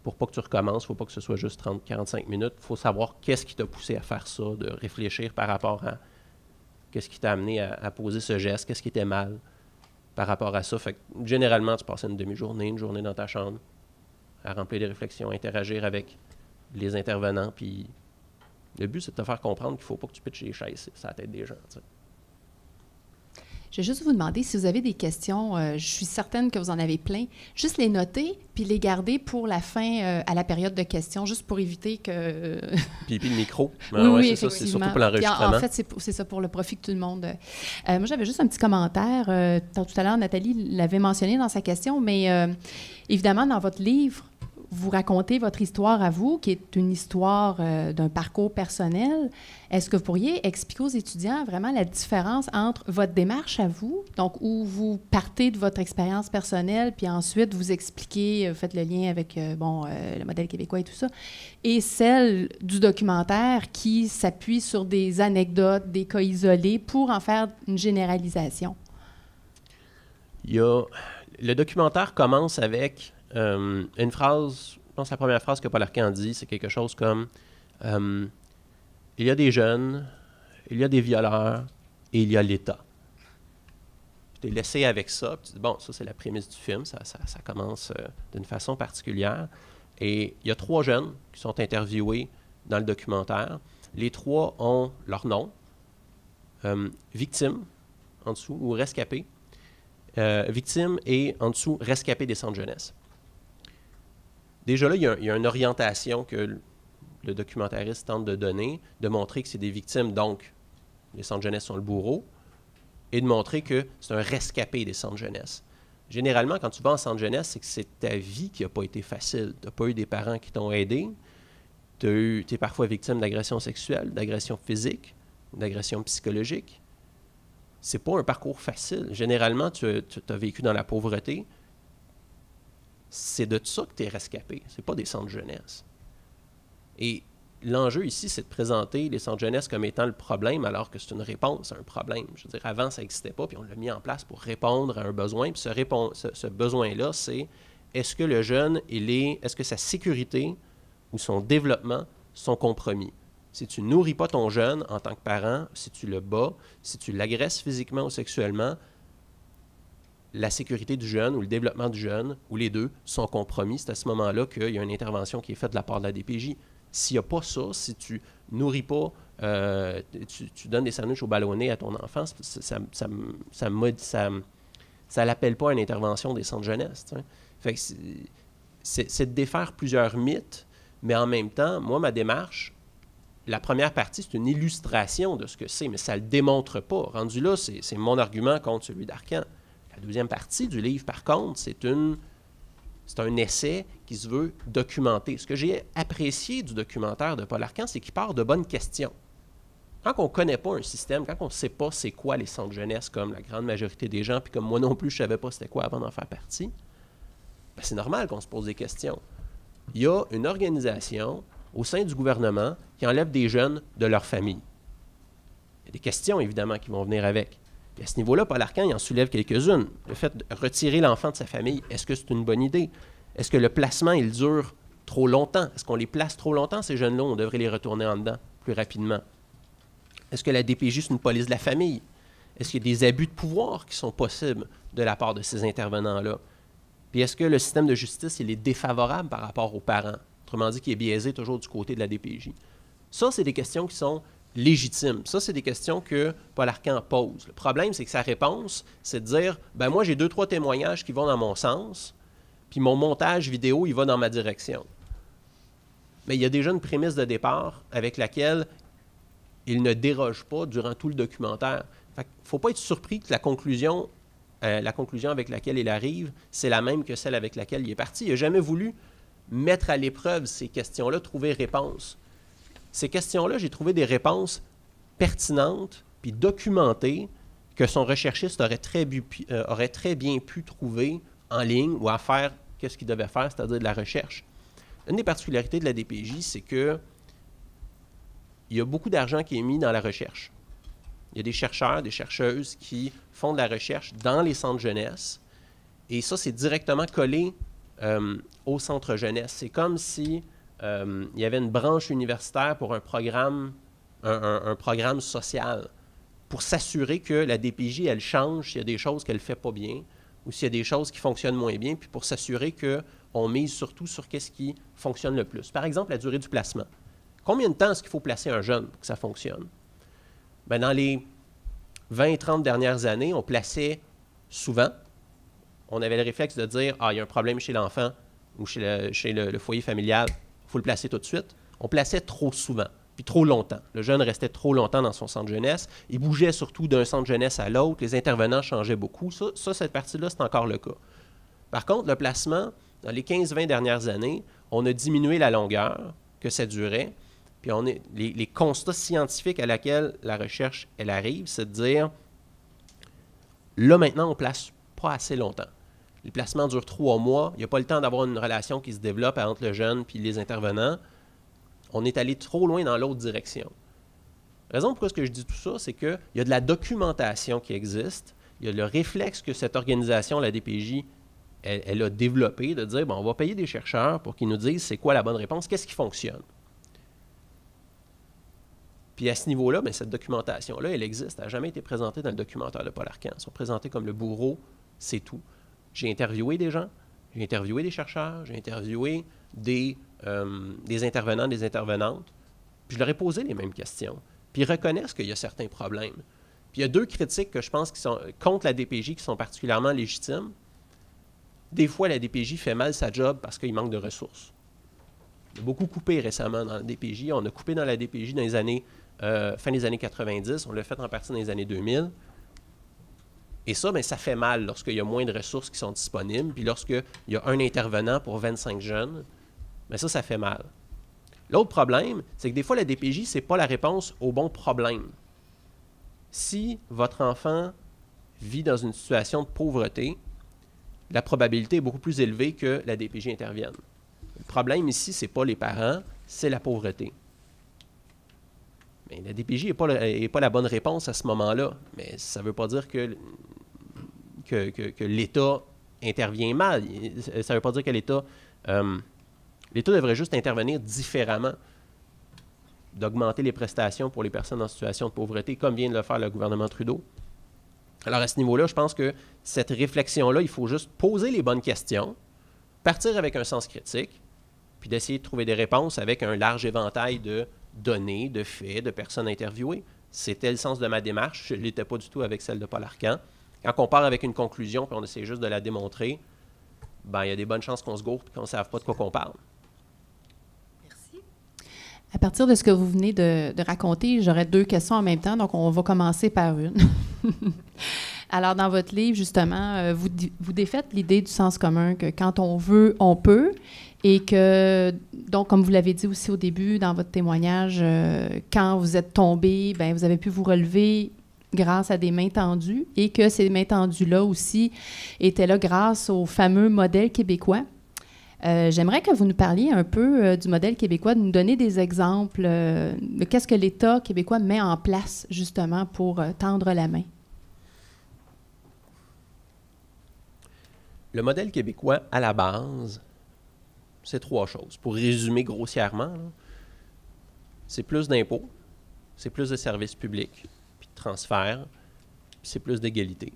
S3: pour pas que tu recommences, il ne faut pas que ce soit juste 30-45 minutes. Il faut savoir qu'est-ce qui t'a poussé à faire ça, de réfléchir par rapport à qu'est-ce qui t'a amené à poser ce geste, qu'est-ce qui était mal par rapport à ça. Fait que, généralement, tu passais une demi-journée, une journée dans ta chambre, à remplir des réflexions, interagir avec les intervenants. Puis le but, c'est de te faire comprendre qu'il ne faut pas que tu pitches les chaises sur la tête des gens. T'sais.
S1: Je vais juste vous demander si vous avez des questions. Je suis certaine que vous en avez plein. Juste les noter puis les garder pour la fin, à la période de questions, juste pour éviter que...
S3: puis le micro.
S1: Oui,
S3: c'est ça, c'est surtout pour l'enregistrement.
S1: En fait, c'est ça pour le profit que tout le monde... moi, j'avais juste un petit commentaire. Tout à l'heure, Nathalie l'avait mentionné dans sa question, mais évidemment, dans votre livre, vous racontez votre histoire à vous, qui est une histoire d'un parcours personnel. Est-ce que vous pourriez expliquer aux étudiants vraiment la différence entre votre démarche à vous, donc où vous partez de votre expérience personnelle, puis ensuite vous expliquez, vous faites le lien avec le modèle québécois et tout ça, et celle du documentaire qui s'appuie sur des anecdotes, des cas isolés pour en faire une généralisation?
S3: Le documentaire commence avec... une phrase, je pense que la première phrase que Paul Arcand dit, c'est quelque chose comme il y a des jeunes, il y a des violeurs et il y a l'État. Tu es laissé avec ça, puis tu dis, bon, ça c'est la prémisse du film, ça commence d'une façon particulière. Et il y a 3 jeunes qui sont interviewés dans le documentaire. Les 3 ont leur nom, victime en dessous, ou rescapé. Victime et en dessous, rescapé des centres jeunesse. Déjà là, il y a une orientation que le documentariste tente de donner, de montrer que c'est des victimes, donc les centres jeunesse sont le bourreau, et de montrer que c'est un rescapé des centres jeunesse. Généralement, quand tu vas en centre jeunesse, c'est que c'est ta vie qui n'a pas été facile. Tu n'as pas eu des parents qui t'ont aidé, tu es parfois victime d'agression sexuelle, d'agression physique, d'agression psychologique. C'est pas un parcours facile. Généralement, tu as vécu dans la pauvreté. C'est de ça que tu es rescapé. C'est pas des centres jeunesse. Et l'enjeu ici, c'est de présenter les centres jeunesse comme étant le problème, alors que c'est une réponse à un problème. Je veux dire, avant, ça n'existait pas, puis on l'a mis en place pour répondre à un besoin. Puis ce besoin-là, c'est est-ce que le jeune, est-ce que sa sécurité ou son développement sont compromis? Si tu ne nourris pas ton jeune en tant que parent, si tu le bats, si tu l'agresses physiquement ou sexuellement, la sécurité du jeune ou le développement du jeune, ou les deux, sont compromis. C'est à ce moment-là qu'il y a une intervention qui est faite de la part de la DPJ. S'il n'y a pas ça, si tu nourris pas, tu donnes des sandwichs au ballonnet à ton enfant, ça l'appelle pas à une intervention des centres jeunesse. T'sais. Fait que c'est de défaire plusieurs mythes, mais en même temps, moi, ma démarche, la première partie, c'est une illustration de ce que c'est, mais ça ne le démontre pas. Rendu là, c'est mon argument contre celui d'Arcan. La deuxième partie du livre, par contre, c'est un essai qui se veut documenter. Ce que j'ai apprécié du documentaire de Paul Arcan, c'est qu'il part de bonnes questions. Quand on ne connaît pas un système, quand on ne sait pas c'est quoi les centres jeunesse, comme la grande majorité des gens, puis comme moi non plus, je ne savais pas c'était quoi avant d'en faire partie, ben c'est normal qu'on se pose des questions. Il y a une organisation au sein du gouvernement qui enlève des jeunes de leur famille. Il y a des questions, évidemment, qui vont venir avec. Et à ce niveau-là, Paul Arcan, il en soulève quelques-unes. Le fait de retirer l'enfant de sa famille, est-ce que c'est une bonne idée? Est-ce que le placement, il dure trop longtemps? Est-ce qu'on les place trop longtemps, ces jeunes-là? On devrait les retourner en dedans plus rapidement. Est-ce que la DPJ, c'est une police de la famille? Est-ce qu'il y a des abus de pouvoir qui sont possibles de la part de ces intervenants-là? Puis est-ce que le système de justice, il est défavorable par rapport aux parents? Autrement dit, qu'il est biaisé toujours du côté de la DPJ. Ça, c'est des questions qui sont légitimes. Ça, c'est des questions que Paul Arcan pose. Le problème, c'est que sa réponse, c'est de dire, ben moi, j'ai 2-3 témoignages qui vont dans mon sens, puis mon montage vidéo, il va dans ma direction. Mais il y a déjà une prémisse de départ avec laquelle il ne déroge pas durant tout le documentaire. Il ne faut pas être surpris que la conclusion avec laquelle il arrive, c'est la même que celle avec laquelle il est parti. Il n'a jamais voulu mettre à l'épreuve ces questions-là, trouver réponse. Ces questions-là, j'ai trouvé des réponses pertinentes puis documentées que son recherchiste aurait très bien pu trouver en ligne ou à faire ce qu'il devait faire, c'est-à-dire de la recherche. Une des particularités de la DPJ, c'est que il y a beaucoup d'argent qui est mis dans la recherche. Il y a des chercheurs, des chercheuses qui font de la recherche dans les centres jeunesse et ça, c'est directement collé au centre jeunesse. C'est comme si il y avait une branche universitaire pour un programme social pour s'assurer que la DPJ, elle change s'il y a des choses qu'elle ne fait pas bien ou s'il y a des choses qui fonctionnent moins bien, puis pour s'assurer qu'on mise surtout sur ce qui fonctionne le plus. Par exemple, la durée du placement. Combien de temps est-ce qu'il faut placer un jeune pour que ça fonctionne? Bien, dans les 20-30 dernières années, on plaçait souvent. On avait le réflexe de dire « Ah, il y a un problème chez l'enfant ou chez le foyer familial, il faut le placer tout de suite. » On plaçait trop souvent, puis trop longtemps. Le jeune restait trop longtemps dans son centre jeunesse. Il bougeait surtout d'un centre jeunesse à l'autre. Les intervenants changeaient beaucoup. Ça, cette partie-là, c'est encore le cas. Par contre, le placement, dans les 15-20 dernières années, on a diminué la longueur que ça durait. Puis les constats scientifiques à laquelle la recherche, elle arrive, c'est de dire, là, maintenant, on ne place pas assez longtemps. Le placement dure 3 mois. Il n'y a pas le temps d'avoir une relation qui se développe entre le jeune et les intervenants. On est allé trop loin dans l'autre direction. La raison pourquoi je dis tout ça, c'est qu'il y a de la documentation qui existe. Il y a le réflexe que cette organisation, la DPJ, elle a développé de dire, bon, on va payer des chercheurs pour qu'ils nous disent c'est quoi la bonne réponse, qu'est-ce qui fonctionne. Puis à ce niveau-là, bien, cette documentation-là, elle existe. Elle n'a jamais été présentée dans le documentaire de Paul Arcan. Ils sont présentés comme le bourreau, c'est tout. J'ai interviewé des gens, j'ai interviewé des chercheurs, j'ai interviewé des intervenants, des intervenantes, puis je leur ai posé les mêmes questions. Puis ils reconnaissent qu'il y a certains problèmes. Puis il y a 2 critiques que je pense qui sont contre la DPJ qui sont particulièrement légitimes. Des fois, la DPJ fait mal sa job parce qu'il manque de ressources. On a beaucoup coupé récemment dans la DPJ. On a coupé dans la DPJ dans les années, fin des années 90. On l'a fait en partie dans les années 2000. Et ça, bien, ça fait mal lorsqu'il y a moins de ressources qui sont disponibles. Puis lorsqu'il y a un intervenant pour 25 jeunes, bien ça fait mal. L'autre problème, c'est que des fois, la DPJ, ce n'est pas la réponse au bon problème. Si votre enfant vit dans une situation de pauvreté, la probabilité est beaucoup plus élevée que la DPJ intervienne. Le problème ici, ce n'est pas les parents, c'est la pauvreté. bien, la DPJ n'est pas la bonne réponse à ce moment-là. Mais ça ne veut pas dire que l'État intervient mal. Ça ne veut pas dire que l'État devrait juste intervenir différemment, d'augmenter les prestations pour les personnes en situation de pauvreté, comme vient de le faire le gouvernement Trudeau. Alors, à ce niveau-là, je pense que cette réflexion-là, il faut juste poser les bonnes questions, partir avec un sens critique, puis d'essayer de trouver des réponses avec un large éventail de données, de faits, de personnes interviewées. C'était le sens de ma démarche. Je ne l'étais pas du tout avec celle de Paul Arcand. Quand on part avec une conclusion puis on essaie juste de la démontrer, ben, il y a des bonnes chances qu'on se gourde et qu'on ne sache pas de quoi qu'on parle.
S2: Merci.
S1: À partir de ce que vous venez de raconter, j'aurais 2 questions en même temps, donc on va commencer par une. Alors, dans votre livre, justement, vous défaites l'idée du sens commun, que quand on veut, on peut, et que, donc, comme vous l'avez dit aussi au début, dans votre témoignage, quand vous êtes tombé, bien, vous avez pu vous relever grâce à des mains tendues, et que ces mains tendues-là aussi étaient là grâce au fameux modèle québécois. J'aimerais que vous nous parliez un peu du modèle québécois, de nous donner des exemples de qu'est-ce que l'État québécois met en place, justement, pour tendre la main.
S3: Le modèle québécois, à la base, c'est 3 choses. Pour résumer grossièrement, c'est plus d'impôts, c'est plus de services publics, puis de transferts, puis c'est plus d'égalité.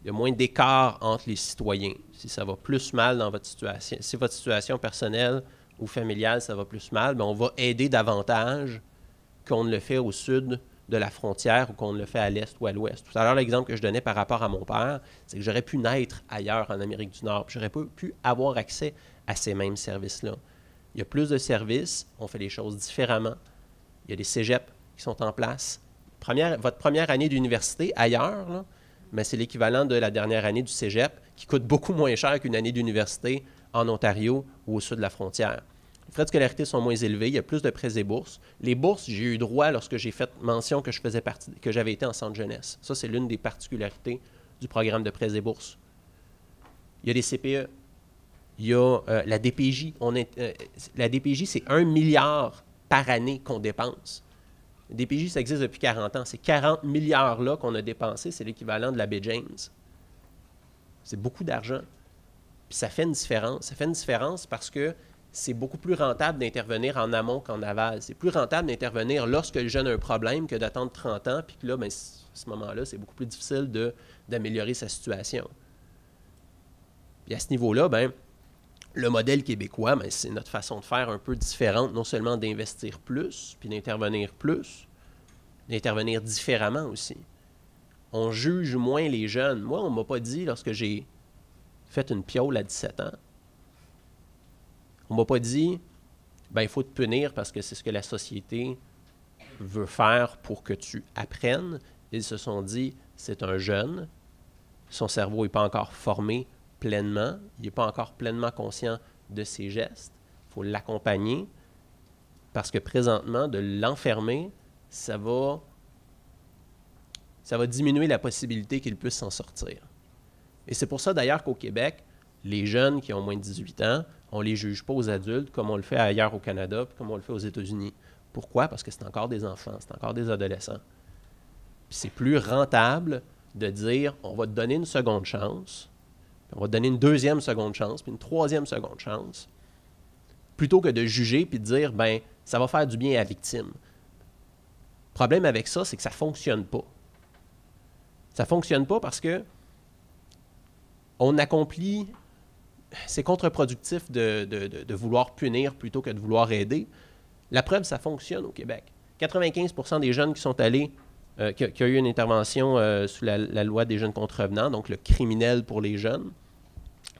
S3: Il y a moins d'écart entre les citoyens. Si ça va plus mal dans votre situation, si votre situation personnelle ou familiale, ça va plus mal, bien, on va aider davantage qu'on ne le fait au sud de la frontière ou qu'on ne le fait à l'est ou à l'ouest. Tout à l'heure, l'exemple que je donnais par rapport à mon père, c'est que j'aurais pu naître ailleurs en Amérique du Nord, puis j'aurais pas pu avoir accès à ces mêmes services-là. Il y a plus de services, on fait les choses différemment. Il y a des cégeps qui sont en place. Votre première année d'université ailleurs, là, mais c'est l'équivalent de la dernière année du cégep, qui coûte beaucoup moins cher qu'une année d'université en Ontario ou au sud de la frontière. Les frais de scolarité sont moins élevés, il y a plus de prêts et bourses. Les bourses, j'ai eu droit lorsque j'ai fait mention que j'avais été en centre jeunesse. Ça, c'est l'une des particularités du programme de prêts et bourses. Il y a des CPE. Il y a la DPJ. La DPJ, c'est 1 milliard par année qu'on dépense. La DPJ, ça existe depuis 40 ans. Ces 40 milliards-là qu'on a dépensés, c'est l'équivalent de la baie James. C'est beaucoup d'argent. Puis ça fait une différence. Ça fait une différence parce que c'est beaucoup plus rentable d'intervenir en amont qu'en aval. C'est plus rentable d'intervenir lorsque le jeune a un problème que d'attendre 30 ans, puis que là, bien, à ce moment-là, c'est beaucoup plus difficile d'améliorer sa situation. Puis à ce niveau-là, bien, le modèle québécois, bien, c'est notre façon de faire un peu différente, non seulement d'investir plus, puis d'intervenir plus, d'intervenir différemment aussi. On juge moins les jeunes. Moi, on ne m'a pas dit, lorsque j'ai fait une piole à 17 ans, on ne m'a pas dit, ben, il faut te punir parce que c'est ce que la société veut faire pour que tu apprennes. Ils se sont dit, c'est un jeune, son cerveau n'est pas encore formé pleinement, il n'est pas encore pleinement conscient de ses gestes. Il faut l'accompagner parce que présentement, de l'enfermer, ça va diminuer la possibilité qu'il puisse s'en sortir. Et c'est pour ça d'ailleurs qu'au Québec, les jeunes qui ont moins de 18 ans, on ne les juge pas aux adultes comme on le fait ailleurs au Canada puis comme on le fait aux États-Unis. Pourquoi? Parce que c'est encore des enfants, c'est encore des adolescents. Puis c'est plus rentable de dire on va te donner une seconde chance, puis on va te donner une deuxième seconde chance, puis une troisième seconde chance, plutôt que de juger puis de dire ben ça va faire du bien à la victime. Le problème avec ça, c'est que ça ne fonctionne pas. Ça ne fonctionne pas parce que on accomplit. C'est contre-productif de vouloir punir plutôt que de vouloir aider. La preuve, ça fonctionne au Québec. 95% des jeunes qui sont allés, qui ont eu une intervention sous la loi des jeunes contrevenants, donc le criminel pour les jeunes,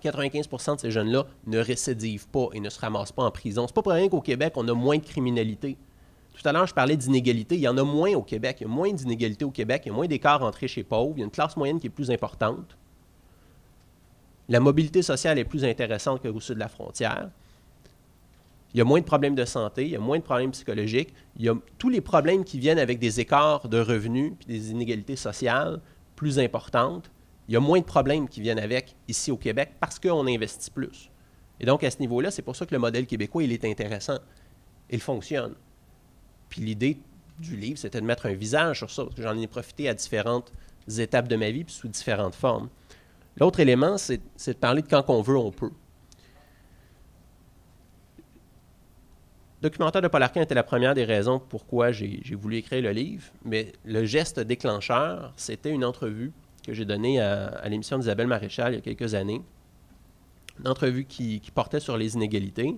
S3: 95% de ces jeunes-là ne récidivent pas et ne se ramassent pas en prison. C'est pas pour rien qu'au Québec, on a moins de criminalité. Tout à l'heure, je parlais d'inégalité. Il y en a moins au Québec. Il y a moins d'inégalités au Québec. Il y a moins d'écart entre riches et pauvres. Il y a une classe moyenne qui est plus importante. La mobilité sociale est plus intéressante qu'au sud de la frontière. Il y a moins de problèmes de santé, il y a moins de problèmes psychologiques. Il y a tous les problèmes qui viennent avec des écarts de revenus et des inégalités sociales plus importantes. Il y a moins de problèmes qui viennent avec ici au Québec parce qu'on investit plus. Et donc, à ce niveau-là, c'est pour ça que le modèle québécois, il est intéressant. Il fonctionne. Puis l'idée du livre, c'était de mettre un visage sur ça, parce que j'en ai profité à différentes étapes de ma vie, puis sous différentes formes. L'autre élément, c'est de parler de quand on veut, on peut. Le documentaire de Paul Arcand était la première des raisons pourquoi j'ai voulu écrire le livre, mais le geste déclencheur, c'était une entrevue que j'ai donnée à l'émission d'Isabelle Maréchal il y a quelques années. Une entrevue qui portait sur les inégalités.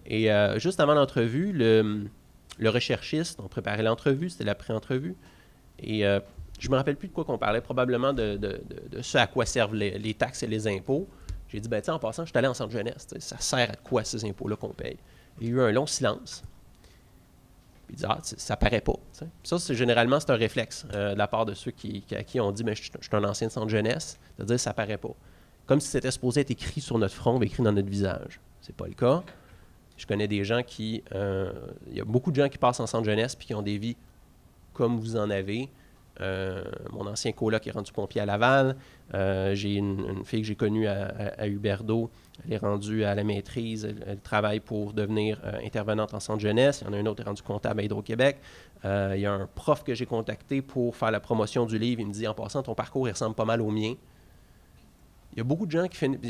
S3: Et juste avant l'entrevue, le recherchiste, on préparait l'entrevue, c'était la pré-entrevue, et je ne me rappelle plus de quoi qu'on parlait, probablement de ce à quoi servent les taxes et les impôts. J'ai dit, ben tiens, en passant, je suis allé en centre jeunesse, ça sert à quoi ces impôts-là qu'on paye? Il y a eu un long silence. Puis il dit, ah, ça paraît pas. T'sais. Ça, généralement, c'est un réflexe de la part de ceux à qui on dit, mais je suis un ancien de centre jeunesse, de dire, ça paraît pas. Comme si c'était supposé être écrit sur notre front, écrit dans notre visage. C'est pas le cas. Je connais des gens qui... il y a beaucoup de gens qui passent en centre jeunesse puis qui ont des vies comme vous en avez. Mon ancien coloc est rendu pompier à Laval. J'ai une fille que j'ai connue à Huberdeau. Elle est rendue à la maîtrise. Elle travaille pour devenir intervenante en centre jeunesse. Il y en a un autre qui est rendu comptable à Hydro-Québec. Il y a un prof que j'ai contacté pour faire la promotion du livre. Il me dit, en passant, ton parcours il ressemble pas mal au mien. Il y a beaucoup de gens qui finissent...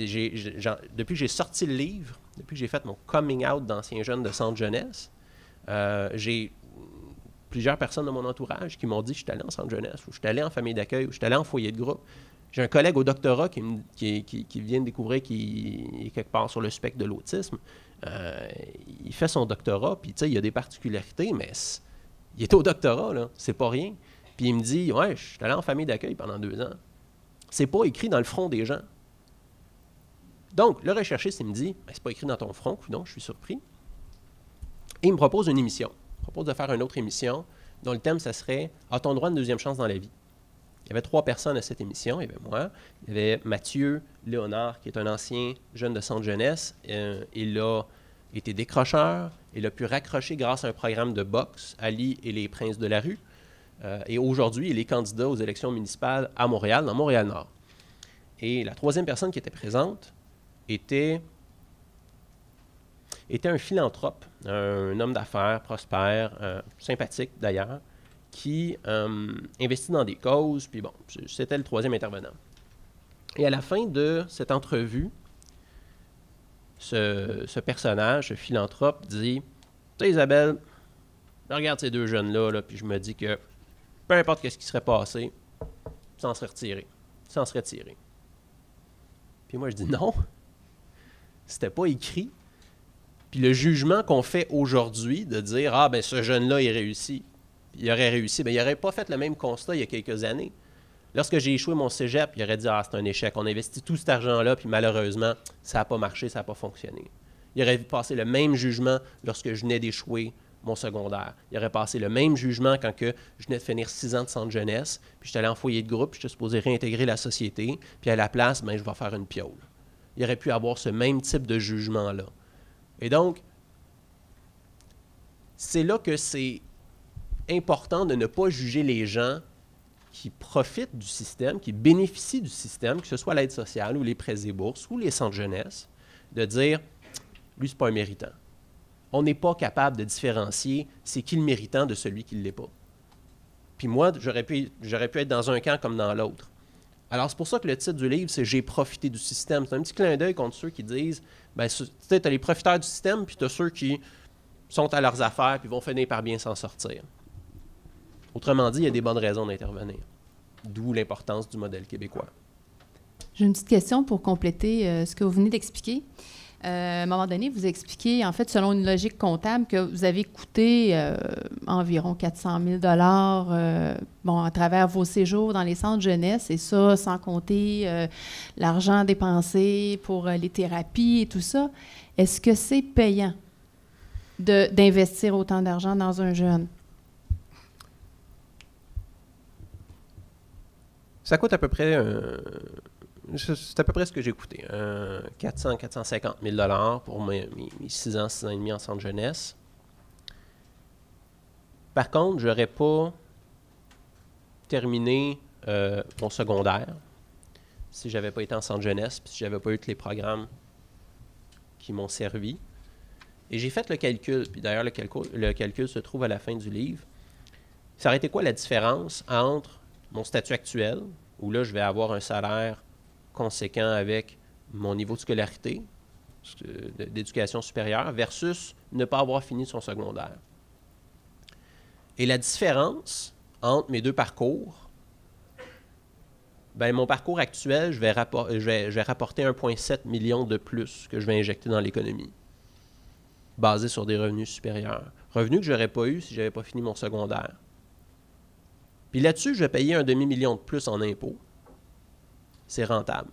S3: Depuis que j'ai sorti le livre, depuis que j'ai fait mon coming out d'ancien jeune de centre jeunesse, j'ai plusieurs personnes de mon entourage qui m'ont dit « Je suis allé en centre jeunesse » ou « Je suis allé en famille d'accueil » ou « Je suis allé en foyer de groupe ». J'ai un collègue au doctorat qui vient de découvrir qu'il est quelque part sur le spectre de l'autisme. Il fait son doctorat, puis tu sais, il y a des particularités, mais il est au doctorat, là, c'est pas rien. Puis il me dit « Ouais, je suis allé en famille d'accueil pendant 2 ans ». C'est pas écrit dans le front des gens. Donc, le recherchiste, il me dit, ben, c'est pas écrit dans ton front, donc je suis surpris. Et il me propose une émission. Il me propose de faire une autre émission dont le thème, ça serait « A-t-on droit à une deuxième chance dans la vie? » Il y avait 3 personnes à cette émission. Il y avait moi, il y avait Mathieu Léonard, qui est un ancien jeune de centre jeunesse. Il a été décrocheur. Il a pu raccrocher grâce à un programme de boxe, Ali et les Princes de la rue. Et aujourd'hui, il est candidat aux élections municipales à Montréal, dans Montréal-Nord. Et la 3e personne qui était présente était un philanthrope, un homme d'affaires prospère, sympathique d'ailleurs, qui investit dans des causes. Puis bon, c'était le 3e intervenant. Et à la fin de cette entrevue, ce personnage, ce philanthrope, dit « Tu sais, Isabelle, je regarde ces 2 jeunes-là, là, puis je me dis que peu importe ce qui serait passé, ça en serait retiré. Ça en serait tiré. » Puis moi, je dis non. C'était pas écrit. Puis le jugement qu'on fait aujourd'hui de dire « Ah, ben ce jeune-là, il réussit. » Il aurait réussi. Bien, il n'aurait pas fait le même constat il y a quelques années. Lorsque j'ai échoué mon cégep, il aurait dit « Ah, c'est un échec. On investit tout cet argent-là, puis malheureusement, ça n'a pas marché, ça n'a pas fonctionné. » Il aurait passé le même jugement lorsque je venais d'échouer mon secondaire. Il aurait passé le même jugement quand que je venais de finir 6 ans de centre jeunesse, puis j'étais allé en foyer de groupe, puis j'étais supposé réintégrer la société, puis à la place, ben, je vais faire une piole. Il aurait pu avoir ce même type de jugement-là. Et donc, c'est là que c'est important de ne pas juger les gens qui profitent du système, qui bénéficient du système, que ce soit l'aide sociale ou les prêts et bourses ou les centres jeunesse, de dire « lui, c'est pas un méritant ». On n'est pas capable de différencier c'est qui le méritant de celui qui ne l'est pas. Puis moi, j'aurais pu être dans un camp comme dans l'autre. Alors, c'est pour ça que le titre du livre, c'est « J'ai profité du système ». C'est un petit clin d'œil contre ceux qui disent ben, tu sais, tu as les profiteurs du système, puis tu as ceux qui sont à leurs affaires, puis vont finir par bien s'en sortir. Autrement dit, il y a des bonnes raisons d'intervenir. D'où l'importance du modèle québécois.
S1: J'ai une petite question pour compléter ce que vous venez d'expliquer. À un moment donné, vous expliquez, en fait, selon une logique comptable, que vous avez coûté environ 400 000 bon, à travers vos séjours dans les centres jeunesse, et ça, sans compter l'argent dépensé pour les thérapies et tout ça. Est-ce que c'est payant d'investir autant d'argent dans un jeune?
S3: Ça coûte à peu près... c'est à peu près ce que j'ai coûté. 400-450 000 pour mes 6 ans et demi en centre jeunesse. Par contre, je n'aurais pas terminé mon secondaire si je n'avais pas été en centre jeunesse, puis si je n'avais pas eu tous les programmes qui m'ont servi. Et j'ai fait le calcul, puis d'ailleurs le calcul se trouve à la fin du livre. Ça aurait été quoi la différence entre mon statut actuel, où là, je vais avoir un salaire conséquent avec mon niveau de scolarité, d'éducation supérieure, versus ne pas avoir fini son secondaire. Et la différence entre mes deux parcours, ben, mon parcours actuel, je vais rapporter 1,7 million de plus que je vais injecter dans l'économie, basé sur des revenus supérieurs. Revenus que je n'aurais pas eu si je n'avais pas fini mon secondaire. Puis là-dessus, je vais payer un demi-million de plus en impôts. C'est rentable.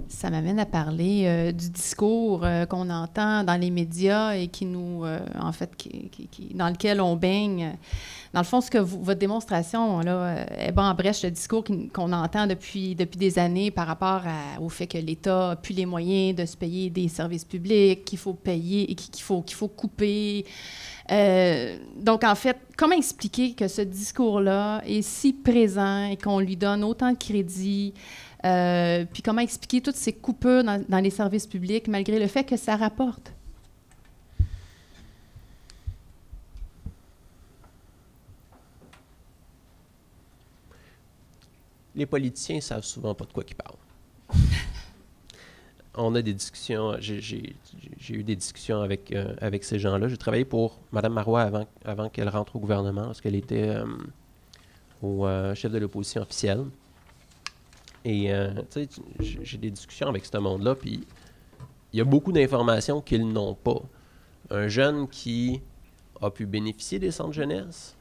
S1: Ça m'amène à parler du discours qu'on entend dans les médias et qui nous, en fait, dans lequel on baigne. Dans le fond, votre démonstration là, est bas en brèche le discours qu'on entend depuis des années par rapport au fait que l'État n'a plus les moyens de se payer des services publics, qu'il faut payer et qu'il faut couper. Donc, en fait, comment expliquer que ce discours-là est si présent et qu'on lui donne autant de crédit? Puis comment expliquer toutes ces coupures dans les services publics malgré le fait que ça rapporte?
S3: Les politiciens ne savent souvent pas de quoi ils parlent. On a des discussions, j'ai eu des discussions avec ces gens-là. J'ai travaillé pour Mme Marois avant qu'elle rentre au gouvernement, parce qu'elle était au chef de l'opposition officielle. Et tu sais, j'ai des discussions avec ce monde-là, puis il y a beaucoup d'informations qu'ils n'ont pas. Un jeune qui a pu bénéficier des centres jeunesse,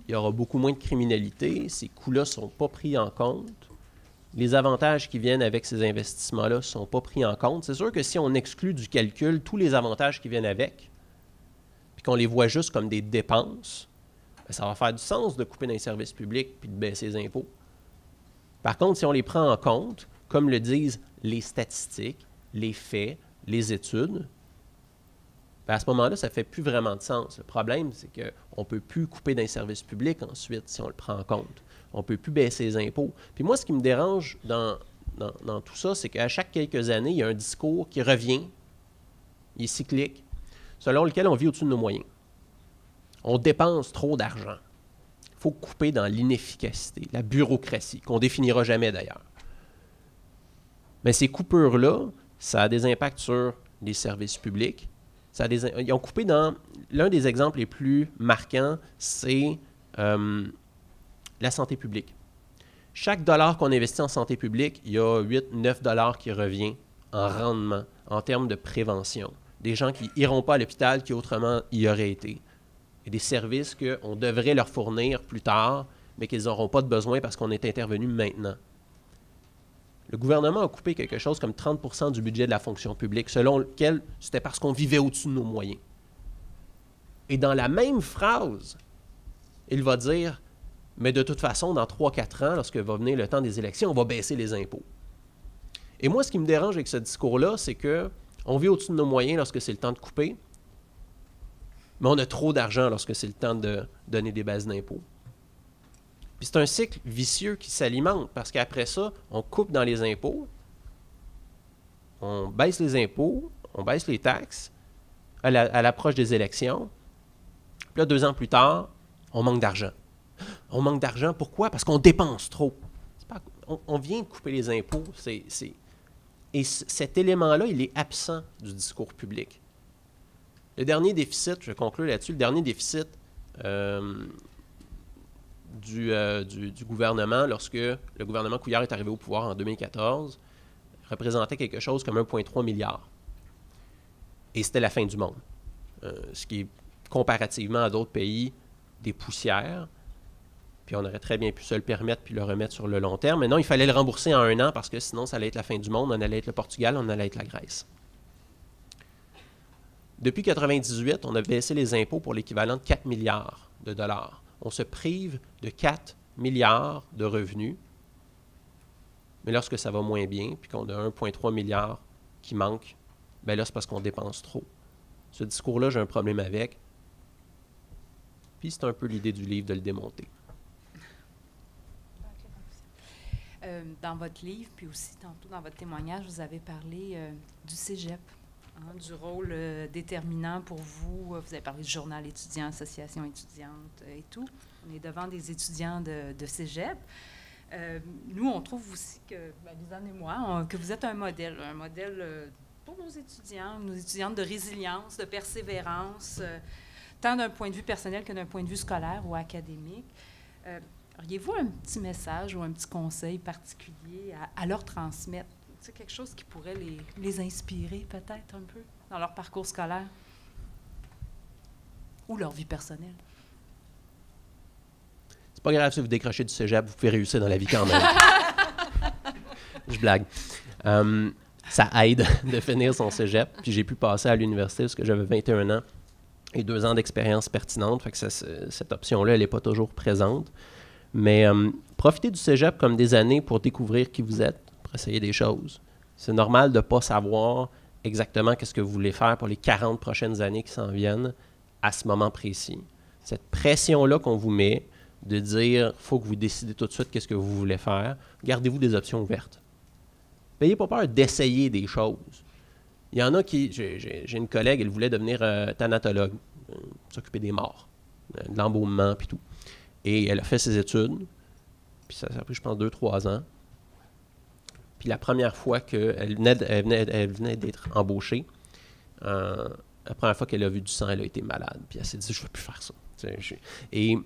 S3: il y aura beaucoup moins de criminalité, ces coûts-là ne sont pas pris en compte. Les avantages qui viennent avec ces investissements-là ne sont pas pris en compte. C'est sûr que si on exclut du calcul tous les avantages qui viennent avec, puis qu'on les voit juste comme des dépenses, bien, ça va faire du sens de couper dans les services publics puis de baisser les impôts. Par contre, si on les prend en compte, comme le disent les statistiques, les faits, les études, bien à ce moment-là, ça ne fait plus vraiment de sens. Le problème, c'est qu'on ne peut plus couper dans les services publics ensuite si on le prend en compte. On ne peut plus baisser les impôts. Puis moi, ce qui me dérange dans tout ça, c'est qu'à chaque quelques années, il y a un discours qui revient, il est cyclique, selon lequel on vit au-dessus de nos moyens. On dépense trop d'argent. Il faut couper dans l'inefficacité, la bureaucratie, qu'on ne définira jamais d'ailleurs. Mais ces coupures-là, ça a des impacts sur les services publics. Ils ont coupé dans... L'un des exemples les plus marquants, c'est la santé publique. Chaque dollar qu'on investit en santé publique, il y a 8-9 $ qui revient en rendement, en termes de prévention. Des gens qui n'iront pas à l'hôpital, qui autrement y auraient été. Et des services qu'on devrait leur fournir plus tard, mais qu'ils n'auront pas de besoin parce qu'on est intervenu maintenant. Le gouvernement a coupé quelque chose comme 30 % du budget de la fonction publique, selon lequel c'était parce qu'on vivait au-dessus de nos moyens. Et dans la même phrase, il va dire, mais de toute façon, dans 3-4 ans, lorsque va venir le temps des élections, on va baisser les impôts. Et moi, ce qui me dérange avec ce discours-là, c'est qu'on vit au-dessus de nos moyens lorsque c'est le temps de couper, mais on a trop d'argent lorsque c'est le temps de donner des baisses d'impôts. Puis c'est un cycle vicieux qui s'alimente, parce qu'après ça, on coupe dans les impôts, on baisse les impôts, on baisse les taxes à l'approche des élections. Puis là, 2 ans plus tard, on manque d'argent. On manque d'argent, pourquoi? Parce qu'on dépense trop. On vient de couper les impôts. Et cet élément-là, il est absent du discours public. Le dernier déficit, je vais conclure là-dessus, le dernier déficit du gouvernement, lorsque le gouvernement Couillard est arrivé au pouvoir en 2014, représentait quelque chose comme 1,3 milliard. Et c'était la fin du monde. Ce qui est, comparativement à d'autres pays, des poussières. Puis on aurait très bien pu se le permettre puis le remettre sur le long terme. Mais non, il fallait le rembourser en 1 an parce que sinon, ça allait être la fin du monde. On allait être le Portugal, on allait être la Grèce. Depuis 1998, on a baissé les impôts pour l'équivalent de 4 milliards de dollars. On se prive de 4 milliards de revenus. Mais lorsque ça va moins bien, puis qu'on a 1,3 milliard qui manque, bien là, c'est parce qu'on dépense trop. Ce discours-là, j'ai un problème avec. Puis c'est un peu l'idée du livre de le démonter.
S2: Dans votre livre, puis aussi tantôt dans votre témoignage, vous avez parlé du cégep. du rôle déterminant pour vous. Vous avez parlé du journal étudiant, association étudiante et tout. On est devant des étudiants de cégep. Nous, on trouve aussi que, Lisanne et moi, que vous êtes un modèle pour nos étudiantes de résilience, de persévérance, tant d'un point de vue personnel que d'un point de vue scolaire ou académique. Auriez-vous un petit message ou un petit conseil particulier à leur transmettre? C'est quelque chose qui pourrait les inspirer peut-être un peu dans leur parcours scolaire ou leur vie personnelle?
S3: C'est pas grave si vous décrochez du cégep, vous pouvez réussir dans la vie quand même. Je blague. Ça aide de finir son cégep. Puis j'ai pu passer à l'université parce que j'avais 21 ans et 2 ans d'expérience pertinente. Fait que cette option-là, elle n'est pas toujours présente. Mais profitez du cégep comme des années pour découvrir qui vous êtes, pour essayer des choses. C'est normal de ne pas savoir exactement qu'est-ce que vous voulez faire pour les 40 prochaines années qui s'en viennent à ce moment précis. Cette pression-là qu'on vous met de dire « il faut que vous décidez tout de suite qu'est-ce que vous voulez faire », gardez-vous des options ouvertes. N'ayez pas peur d'essayer des choses. Il y en a qui... J'ai une collègue, elle voulait devenir thanatologue, s'occuper des morts, de l'embaumement et tout. Et elle a fait ses études, puis ça a pris, je pense, 2-3 ans. Puis la première fois qu'elle venait d'être embauchée, la première fois qu'elle a vu du sang, elle a été malade. Puis elle s'est dit « je ne veux plus faire ça ». Et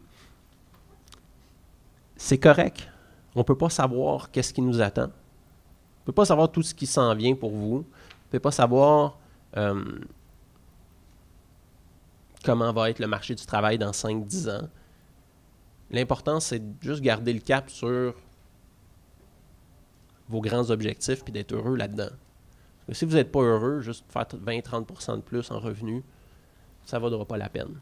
S3: c'est correct. On ne peut pas savoir qu'est-ce qui nous attend. On ne peut pas savoir tout ce qui s'en vient pour vous. On ne peut pas savoir comment va être le marché du travail dans 5-10 ans. L'important, c'est de juste garder le cap sur vos grands objectifs et d'être heureux là-dedans. Parce que si vous n'êtes pas heureux, juste faire 20-30% de plus en revenus, ça ne vaudra pas la peine.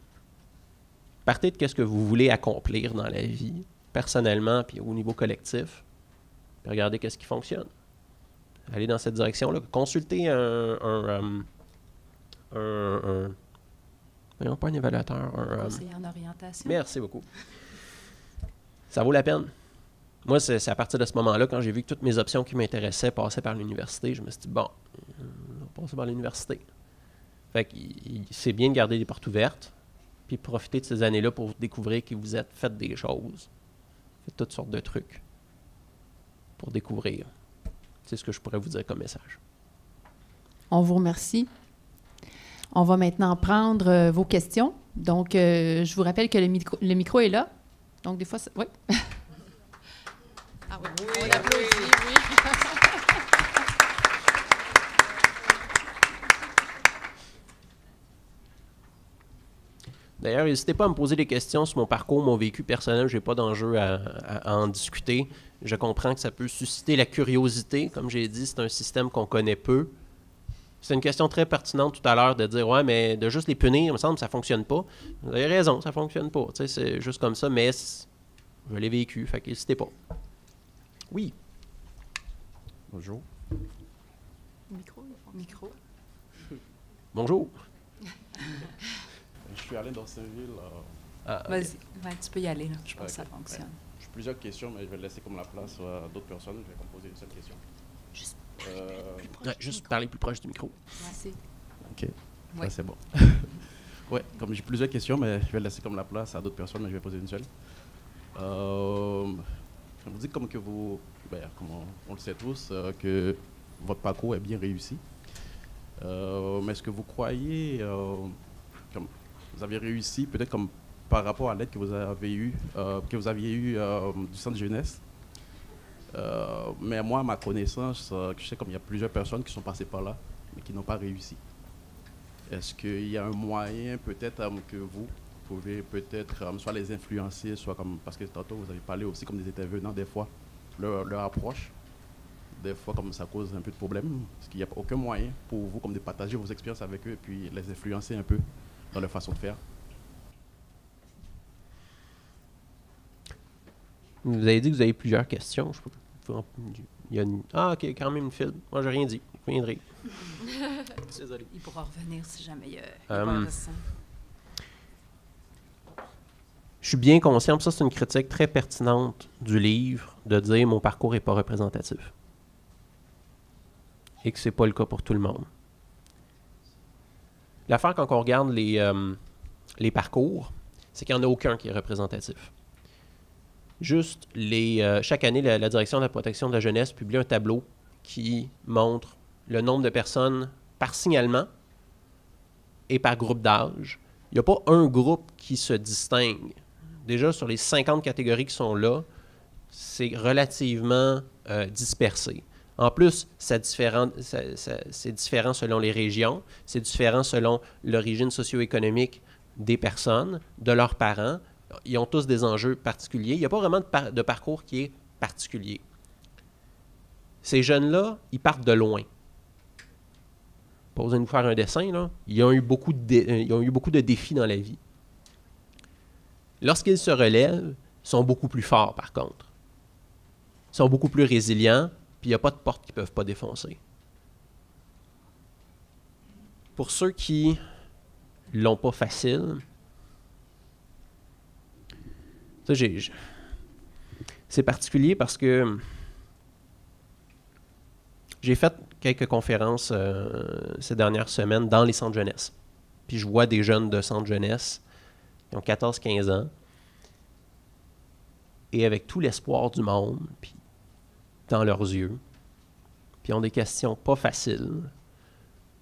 S3: Partez de ce que vous voulez accomplir dans la vie, personnellement puis au niveau collectif, puis regardez qu'est-ce qui fonctionne. Allez dans cette direction-là. Consultez non, pas un évaluateur.
S2: Conseiller en orientation.
S3: Merci beaucoup. Ça vaut la peine. Moi, c'est à partir de ce moment-là, quand j'ai vu que toutes mes options qui m'intéressaient passaient par l'université, je me suis dit, bon, on va passer par l'université. Fait que c'est bien de garder des portes ouvertes, puis profiter de ces années-là pour découvrir qui vous êtes. Faites des choses. Faites toutes sortes de trucs pour découvrir. C'est ce que je pourrais vous dire comme message.
S1: On vous remercie. On va maintenant prendre vos questions. Donc, je vous rappelle que le micro est là. Donc, des fois, oui. Ah oui, on applaudit, oui.
S3: D'ailleurs, n'hésitez pas à me poser des questions sur mon parcours, mon vécu personnel. Je n'ai pas d'enjeu à en discuter. Je comprends que ça peut susciter la curiosité. Comme j'ai dit, c'est un système qu'on connaît peu. C'est une question très pertinente tout à l'heure de dire « Ouais, mais de juste les punir, il me semble que ça ne fonctionne pas. » Vous avez raison, ça ne fonctionne pas. Tu sais, c'est juste comme ça, mais je l'ai vécu, fait que n'hésitez pas. Oui.
S9: Bonjour.
S2: Micro.
S3: Bonjour.
S9: Je suis allé dans Saint-Ville.
S2: Vas-y, ouais, tu peux y aller, là. Je pense que ça fonctionne.
S9: J'ai plusieurs questions, mais je vais laisser comme la place à d'autres personnes. Je vais poser une seule question.
S3: Juste parler plus proche du micro.
S2: Merci.
S9: OK.
S2: Ouais.
S9: Ouais, c'est bon. Ouais, comme j'ai plusieurs questions, mais je vais laisser comme la place à d'autres personnes, mais je vais poser une seule. Je vous dis comme que vous, comme on le sait tous, que votre parcours est bien réussi. Mais est-ce que vous croyez, comme vous avez réussi, peut-être comme par rapport à l'aide que vous aviez eue du centre jeunesse? Mais moi, à ma connaissance, je sais comme il y a plusieurs personnes qui sont passées par là, mais qui n'ont pas réussi. Est-ce qu'il y a un moyen peut-être que vous pouvez peut-être soit les influencer, soit comme, parce que tantôt vous avez parlé aussi comme des intervenants, des fois, leur approche, des fois comme ça cause un peu de problème, parce qu'il n'y a aucun moyen pour vous comme de partager vos expériences avec eux et puis les influencer un peu dans leur façon de faire?
S3: Vous avez dit que vous avez plusieurs questions. Il y a Ah, OK, quand même une file. Moi, j'ai rien dit. Je reviendrai. Désolé.
S2: Il pourra revenir si jamais il y a ça.
S3: Je suis bien conscient, puis ça, c'est une critique très pertinente du livre, de dire mon parcours n'est pas représentatif. Et que c'est pas le cas pour tout le monde. L'affaire, quand on regarde les parcours, c'est qu'il n'y en a aucun qui est représentatif. Juste, chaque année, la Direction de la protection de la jeunesse publie un tableau qui montre le nombre de personnes par signalement et par groupe d'âge. Il n'y a pas un groupe qui se distingue. Déjà, sur les 50 catégories qui sont là, c'est relativement dispersé. En plus, c'est différent selon les régions, c'est différent selon l'origine socio-économique des personnes, de leurs parents. Ils ont tous des enjeux particuliers. Il n'y a pas vraiment de parcours qui est particulier. Ces jeunes-là, ils partent de loin. Pas besoin de vous faire un dessin, là. Ils ont eu beaucoup de défis dans la vie. Lorsqu'ils se relèvent, ils sont beaucoup plus forts, par contre. Ils sont beaucoup plus résilients, puis il n'y a pas de porte qu'ils ne peuvent pas défoncer. Pour ceux qui ne l'ont pas facile, ça, c'est particulier parce que j'ai fait quelques conférences ces dernières semaines dans les centres jeunesse. Puis je vois des jeunes de centres jeunesse qui ont 14-15 ans et avec tout l'espoir du monde, puis dans leurs yeux, puis ont des questions pas faciles,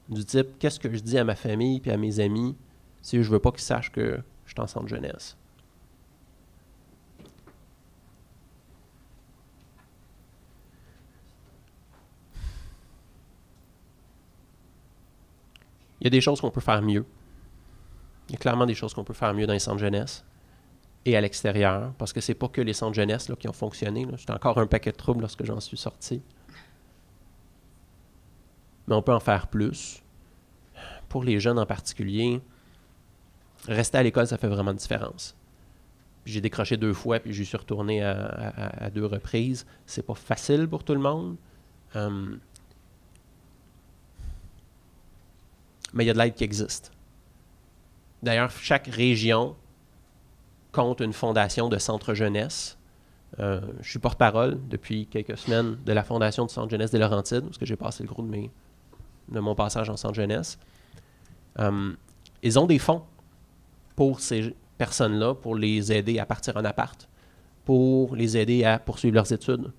S3: du type « Qu'est-ce que je dis à ma famille puis à mes amis si je veux pas qu'ils sachent que je suis en centre jeunesse? » Il y a des choses qu'on peut faire mieux. Il y a clairement des choses qu'on peut faire mieux dans les centres jeunesse et à l'extérieur, parce que c'est pas que les centres jeunesse là, qui ont fonctionné. J'étais encore un paquet de troubles lorsque j'en suis sorti. Mais on peut en faire plus. Pour les jeunes en particulier, rester à l'école, ça fait vraiment une différence. J'ai décroché 2 fois, puis j'y suis retourné à 2 reprises. C'est pas facile pour tout le monde. Mais il y a de l'aide qui existe. D'ailleurs, chaque région compte une fondation de centre jeunesse. Je suis porte-parole depuis quelques semaines de la fondation du centre jeunesse des Laurentides, parce que j'ai passé le gros de mon passage en centre jeunesse. Ils ont des fonds pour ces personnes-là, pour les aider à partir en appart, pour les aider à poursuivre leurs études,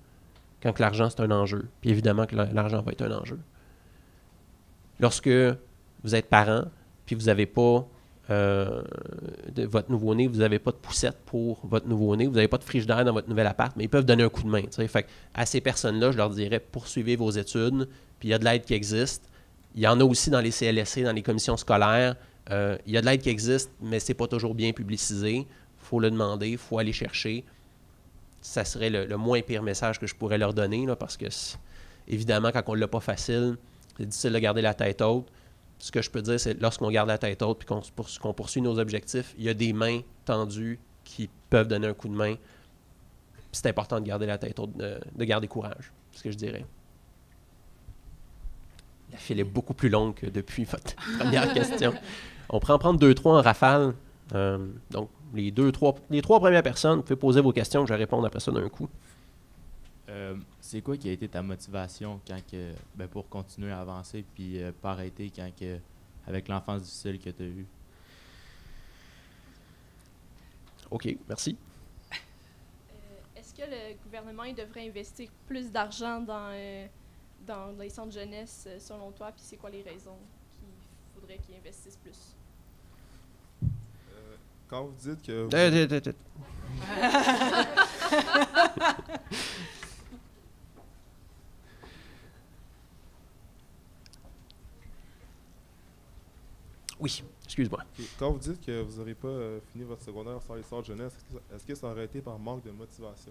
S3: quand que l'argent, c'est un enjeu. Puis évidemment que l'argent va être un enjeu. Lorsque vous êtes parent, puis vous n'avez pas votre nouveau-né, vous n'avez pas de poussette pour votre nouveau-né, vous n'avez pas de frigidaire dans votre nouvel appart, mais ils peuvent donner un coup de main. Fait à ces personnes-là, je leur dirais, poursuivez vos études, puis il y a de l'aide qui existe. Il y en a aussi dans les CLSC, dans les commissions scolaires. Il y a de l'aide qui existe, mais ce n'est pas toujours bien publicisé. Il faut le demander, il faut aller chercher. Ça serait le moins pire message que je pourrais leur donner, là, parce que, évidemment, quand on ne l'a pas facile, c'est difficile de garder la tête haute. Ce que je peux dire, c'est lorsqu'on garde la tête haute et qu'on poursuit nos objectifs, il y a des mains tendues qui peuvent donner un coup de main. C'est important de garder la tête haute, de garder courage, c'est ce que je dirais. La file est beaucoup plus longue que depuis votre première question. On peut en prendre 2-3 en rafale. Donc, les 3 premières personnes, vous pouvez poser vos questions, je vais répondre après ça d'un coup.
S10: C'est quoi qui a été ta motivation pour continuer à avancer puis pas arrêter avec l'enfance difficile que tu as eue?
S3: OK, merci.
S11: Est-ce que le gouvernement il devrait investir plus d'argent dans les centres jeunesse, selon toi? Puis c'est quoi les raisons qu'il faudrait qu'ils investissent plus?
S12: Quand vous dites que...
S3: Oui, excuse-moi.
S12: Quand vous dites que vous n'aurez pas fini votre secondaire sans les centres jeunesse, est-ce que ça aurait été par manque de motivation?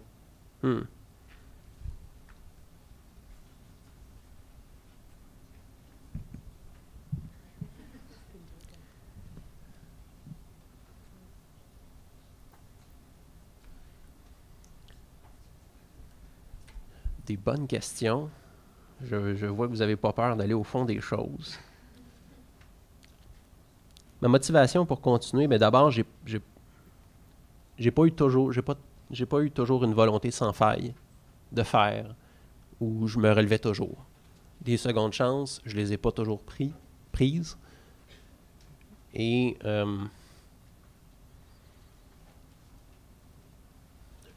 S3: Des bonnes questions. Je vois que vous n'avez pas peur d'aller au fond des choses. Ma motivation pour continuer, mais d'abord, j'ai pas eu toujours une volonté sans faille de faire, où je me relevais toujours. Des secondes chances, je les ai pas toujours prises. Et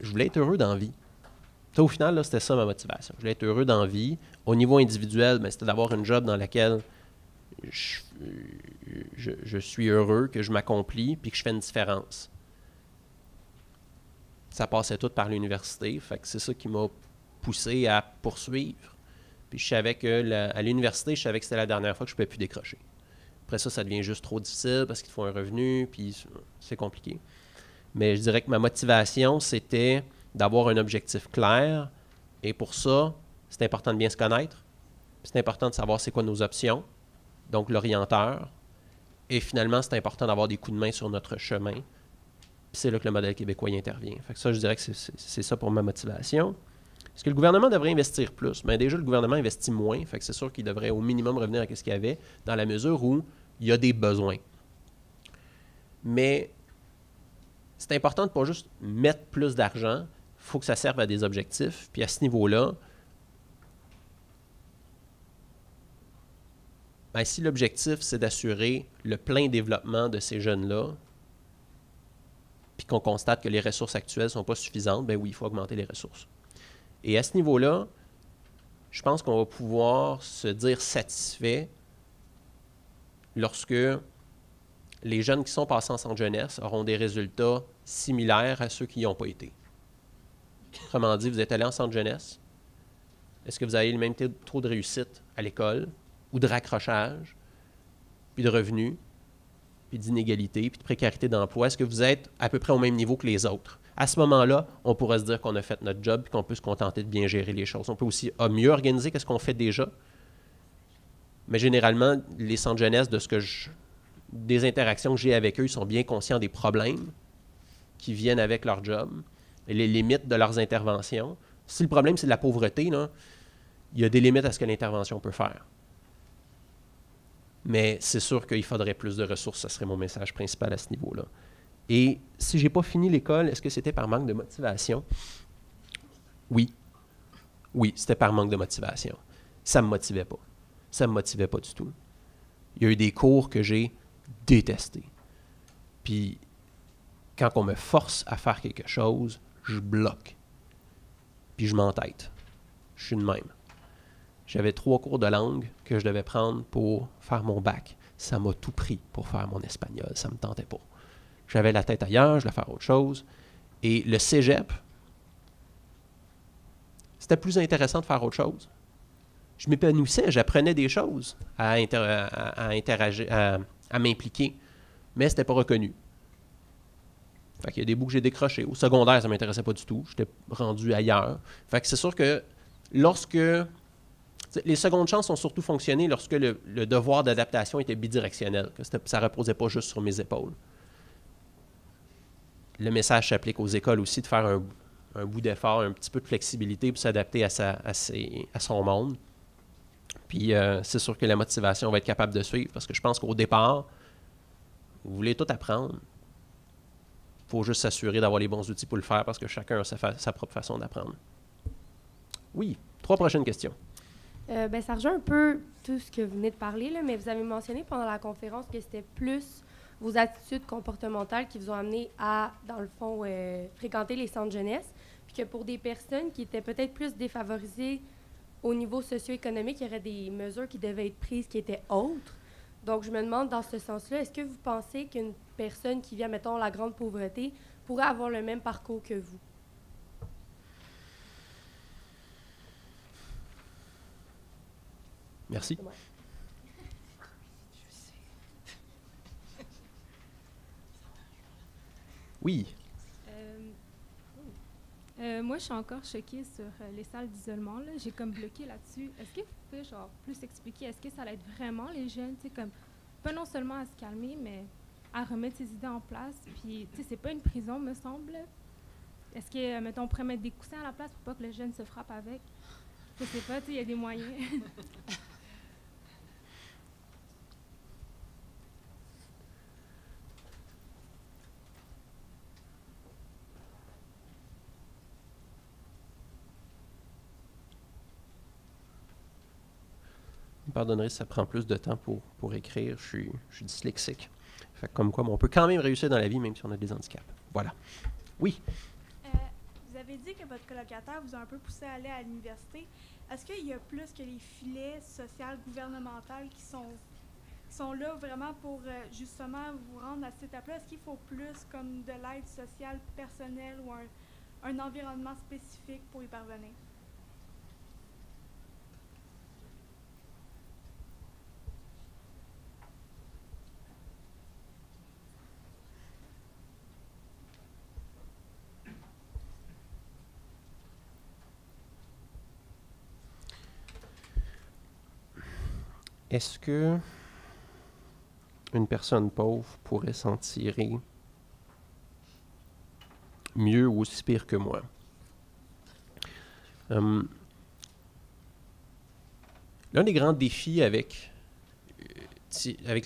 S3: je voulais être heureux dans la vie. Au final, là, c'était ça ma motivation. Je voulais être heureux dans la vie. Au niveau individuel, ben, c'était d'avoir une job dans laquelle je suis heureux, que je m'accomplis, puis que je fais une différence. Ça passait tout par l'université. Fait que c'est ça qui m'a poussé à poursuivre. Puis je savais que à l'université, je savais que c'était la dernière fois que je ne pouvais plus décrocher. Après ça, ça devient juste trop difficile parce qu'il te faut un revenu, puis c'est compliqué. Mais je dirais que ma motivation, c'était d'avoir un objectif clair. Et pour ça, c'est important de bien se connaître. C'est important de savoir c'est quoi nos options, donc l'orienteur. Et finalement, c'est important d'avoir des coups de main sur notre chemin. Puis c'est là que le modèle québécois y intervient. Fait que ça, je dirais que c'est ça pour ma motivation. Est-ce que le gouvernement devrait investir plus? Bien, déjà, le gouvernement investit moins. Fait que c'est sûr qu'il devrait au minimum revenir à ce qu'il y avait dans la mesure où il y a des besoins. Mais c'est important de ne pas juste mettre plus d'argent. Il faut que ça serve à des objectifs. Puis à ce niveau-là, bien, si l'objectif, c'est d'assurer le plein développement de ces jeunes-là, puis qu'on constate que les ressources actuelles ne sont pas suffisantes, bien oui, il faut augmenter les ressources. Et à ce niveau-là, je pense qu'on va pouvoir se dire satisfait lorsque les jeunes qui sont passés en centre jeunesse auront des résultats similaires à ceux qui n'y ont pas été. Autrement dit, vous êtes allé en centre jeunesse, est-ce que vous avez le même taux de réussite à l'école, ou de raccrochage, puis de revenus, puis d'inégalité, puis de précarité d'emploi? Est-ce que vous êtes à peu près au même niveau que les autres? À ce moment-là, on pourrait se dire qu'on a fait notre job et qu'on peut se contenter de bien gérer les choses. On peut aussi mieux organiser que ce qu'on fait déjà. Mais généralement, les centres jeunesse, des interactions que j'ai avec eux, ils sont bien conscients des problèmes qui viennent avec leur job et les limites de leurs interventions. Si le problème, c'est de la pauvreté, là, il y a des limites à ce que l'intervention peut faire. Mais c'est sûr qu'il faudrait plus de ressources. Ce serait mon message principal à ce niveau-là. Et si je n'ai pas fini l'école, est-ce que c'était par manque de motivation? Oui. Oui, c'était par manque de motivation. Ça ne me motivait pas. Ça ne me motivait pas du tout. Il y a eu des cours que j'ai détestés. Puis, quand on me force à faire quelque chose, je bloque. Puis je m'entête. Je suis de même. J'avais 3 cours de langue que je devais prendre pour faire mon bac. Ça m'a tout pris pour faire mon espagnol. Ça ne me tentait pas. J'avais la tête ailleurs, je voulais faire autre chose. Et le cégep, c'était plus intéressant de faire autre chose. Je m'épanouissais, j'apprenais des choses à interagir, à m'impliquer, mais ce n'était pas reconnu. Fait qu'il y a des bouts que j'ai décrochés. Au secondaire, ça ne m'intéressait pas du tout. J'étais rendu ailleurs. Fait que c'est sûr que lorsque... Les secondes chances ont surtout fonctionné lorsque le devoir d'adaptation était bidirectionnel, que ça ne reposait pas juste sur mes épaules. Le message s'applique aux écoles aussi de faire un bout d'effort, un petit peu de flexibilité pour s'adapter à son monde. Puis c'est sûr que la motivation va être capable de suivre parce que je pense qu'au départ, vous voulez tout apprendre. Il faut juste s'assurer d'avoir les bons outils pour le faire parce que chacun a sa propre façon d'apprendre. Oui, 3 prochaines questions.
S13: Ça rejoint un peu tout ce que vous venez de parler, là, mais vous avez mentionné pendant la conférence que c'était plus vos attitudes comportementales qui vous ont amené à, dans le fond, fréquenter les centres jeunesse, puis que pour des personnes qui étaient peut-être plus défavorisées au niveau socio-économique, il y aurait des mesures qui devaient être prises qui étaient autres. Donc, je me demande, dans ce sens-là, est-ce que vous pensez qu'une personne qui vient, mettons, la grande pauvreté pourrait avoir le même parcours que vous?
S3: Merci. Oui.
S14: Moi, je suis encore choquée sur les salles d'isolement. J'ai comme bloqué là-dessus. Est-ce que vous pouvez plus expliquer, est-ce que ça aide vraiment les jeunes, comme, pas non seulement à se calmer, mais à remettre ses idées en place? Puis, c'est pas une prison, me semble. Est-ce que, mettons, on pourrait mettre des coussins à la place pour pas que le jeune se frappe avec? Je sais pas, il y a des moyens.
S3: Vous me pardonnerez si ça prend plus de temps pour écrire. Je suis dyslexique. Fait que comme quoi, on peut quand même réussir dans la vie, même si on a des handicaps. Voilà. Oui?
S15: Vous avez dit que votre colocataire vous a un peu poussé à aller à l'université. Est-ce qu'il y a plus que les filets sociaux gouvernementaux qui sont là vraiment pour justement vous rendre à cette étape-là? Est-ce qu'il faut plus comme de l'aide sociale personnelle ou un environnement spécifique pour y parvenir?
S3: Est-ce que une personne pauvre pourrait s'en tirer mieux ou aussi pire que moi? L'un des grands défis avec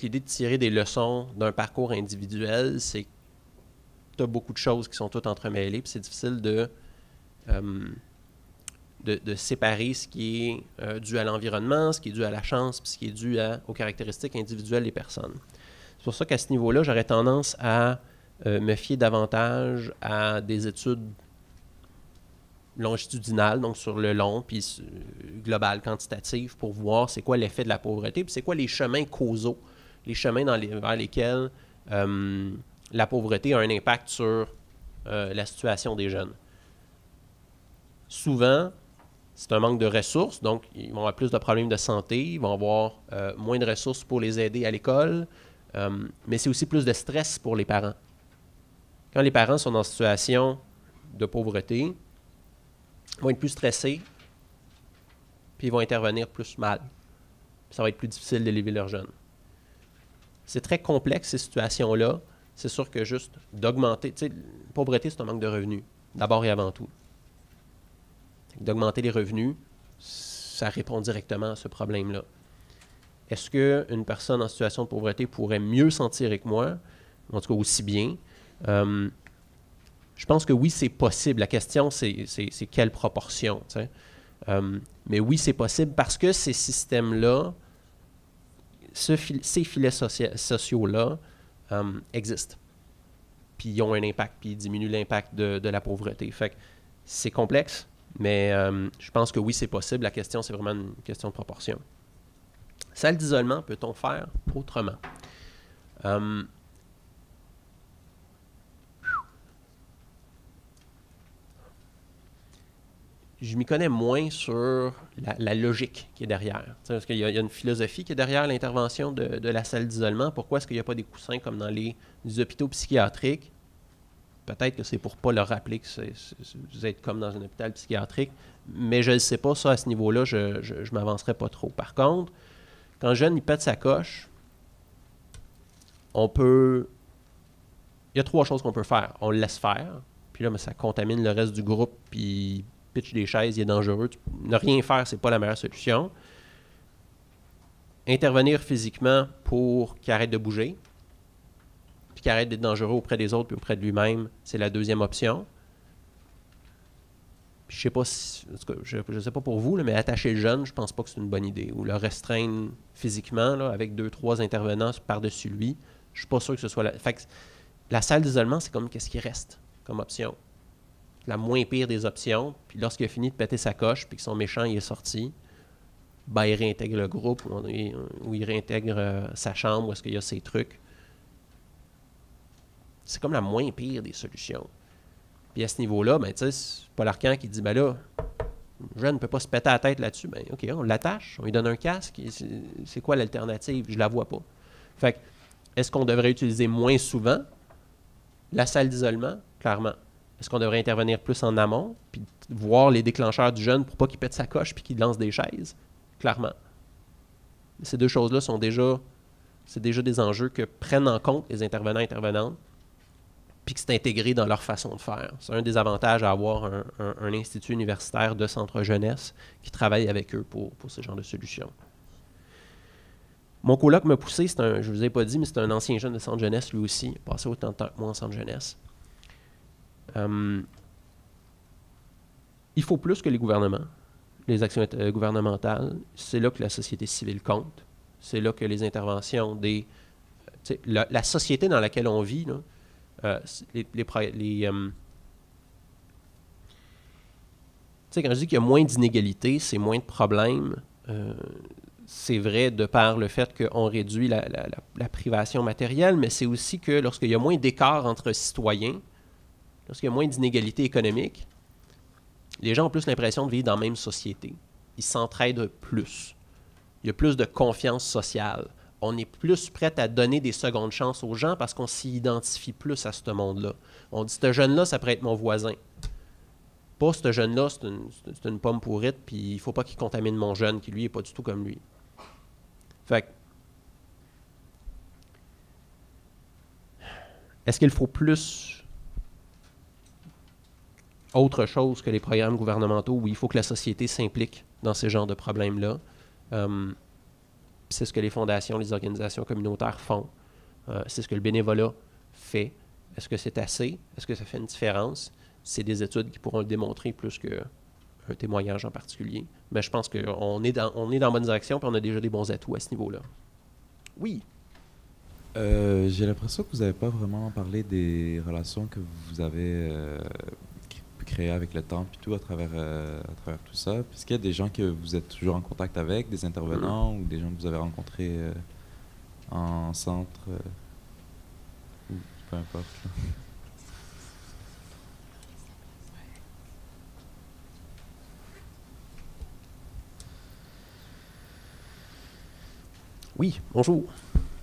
S3: l'idée de tirer des leçons d'un parcours individuel, c'est que tu as beaucoup de choses qui sont toutes entremêlées, puis c'est difficile de séparer ce qui est dû à l'environnement, ce qui est dû à la chance, puis ce qui est dû aux caractéristiques individuelles des personnes. C'est pour ça qu'à ce niveau-là, j'aurais tendance à me fier davantage à des études longitudinales, donc sur le long, puis global, quantitatif, pour voir c'est quoi l'effet de la pauvreté, puis c'est quoi les chemins causaux, les chemins vers lesquels la pauvreté a un impact sur la situation des jeunes. Souvent, c'est un manque de ressources, donc ils vont avoir plus de problèmes de santé, ils vont avoir moins de ressources pour les aider à l'école, mais c'est aussi plus de stress pour les parents. Quand les parents sont en situation de pauvreté, ils vont être plus stressés, puis ils vont intervenir plus mal. Ça va être plus difficile d'élever leurs jeunes. C'est très complexe, ces situations-là. C'est sûr que juste d'augmenter... Tu sais, la pauvreté, c'est un manque de revenus, d'abord et avant tout. D'augmenter les revenus, ça répond directement à ce problème-là. Est-ce qu'une personne en situation de pauvreté pourrait mieux s'en tirer que moi, en tout cas aussi bien? Je pense que oui, c'est possible. La question, c'est quelle proportion, tu sais? Mais oui, c'est possible parce que ces systèmes-là, ces filets sociaux-là existent. Puis ils ont un impact, puis ils diminuent l'impact de la pauvreté. Fait que c'est complexe, mais je pense que oui, c'est possible. La question, c'est vraiment une question de proportion. Salle d'isolement, peut-on faire autrement? Je m'y connais moins sur la logique qui est derrière. Parce qu'il y a une philosophie qui est derrière l'intervention de la salle d'isolement. Pourquoi est-ce qu'il n'y a pas des coussins comme dans les hôpitaux psychiatriques? Peut-être que c'est pour ne pas leur rappeler que vous êtes comme dans un hôpital psychiatrique, mais je ne sais pas, ça, à ce niveau-là, je ne m'avancerai pas trop. Par contre, quand le jeune, il pète sa coche, il y a 3 choses qu'on peut faire. On le laisse faire, puis là, ça contamine le reste du groupe, puis pitch des chaises, il est dangereux. Ne rien faire, c'est pas la meilleure solution. Intervenir physiquement pour qu'il arrête de bouger, puis qu'il arrête d'être dangereux auprès des autres puis auprès de lui-même, c'est la deuxième option. Puis je sais pas si, en tout cas, je sais pas pour vous, là, mais attacher le jeune, je pense pas que c'est une bonne idée. Ou le restreindre physiquement là, avec 2-3 intervenants par-dessus lui, je suis pas sûr que ce soit Fait que la salle d'isolement, c'est comme qu'est-ce qui reste comme option. La moins pire des options, puis lorsqu'il a fini de péter sa coche, puis que son méchant il est sorti, ben, il réintègre le groupe, ou il réintègre sa chambre, où est-ce qu'il y a ses trucs. C'est comme la moins pire des solutions. Puis à ce niveau-là, ben, tu sais, c'est Paul Arcand qui dit, ben là, le jeune ne peut pas se péter la tête là-dessus. Ben, OK, on l'attache, on lui donne un casque. C'est quoi l'alternative? Je la vois pas. Fait que, est-ce qu'on devrait utiliser moins souvent la salle d'isolement? Clairement. Est-ce qu'on devrait intervenir plus en amont, puis voir les déclencheurs du jeune pour pas qu'il pète sa coche puis qu'il lance des chaises? Clairement. Ces 2 choses-là sont déjà des enjeux que prennent en compte les intervenants et intervenantes, puis que c'est intégré dans leur façon de faire. C'est un des avantages à avoir un institut universitaire de centre jeunesse qui travaille avec eux pour ce genre de solutions. Mon coloc m'a poussé, je ne vous ai pas dit, mais c'est un ancien jeune de centre jeunesse lui aussi. Il a passé autant de temps que moi en centre jeunesse. Il faut plus que les gouvernements, les actions gouvernementales. C'est là que la société civile compte. C'est là que les interventions des sais, la société dans laquelle on vit, là, quand je dis qu'il y a moins d'inégalités, c'est moins de problèmes. C'est vrai de par le fait qu'on réduit la privation matérielle, mais c'est aussi que lorsqu'il y a moins d'écart entre citoyens, lorsqu'il y a moins d'inégalités économiques, les gens ont plus l'impression de vivre dans la même société. Ils s'entraident plus. Il y a plus de confiance sociale. On est plus prêt à donner des secondes chances aux gens parce qu'on s'y identifie plus à ce monde-là. On dit, ce jeune-là, ça pourrait être mon voisin. Pas ce jeune-là, c'est une pomme pourrite, puis il ne faut pas qu'il contamine mon jeune, qui lui n'est pas du tout comme lui. Fait que, est-ce qu'il faut plus autre chose que les programmes gouvernementaux où il faut que la société s'implique dans ces genres de problèmes-là? C'est ce que les fondations, les organisations communautaires font. C'est ce que le bénévolat fait. Est-ce que c'est assez? Est-ce que ça fait une différence? C'est des études qui pourront le démontrer plus qu'un témoignage en particulier. Mais je pense qu'on est dans la bonne direction et on a déjà des bons atouts à ce niveau-là. Oui.
S16: J'ai l'impression que vous n'avez pas vraiment parlé des relations que vous avez créées avec le temple et tout à travers tout ça. Est-ce qu'il y a des gens que vous êtes toujours en contact avec, des intervenants ou des gens que vous avez rencontrés en centre ou peu importe. Là.
S3: Oui, bonjour.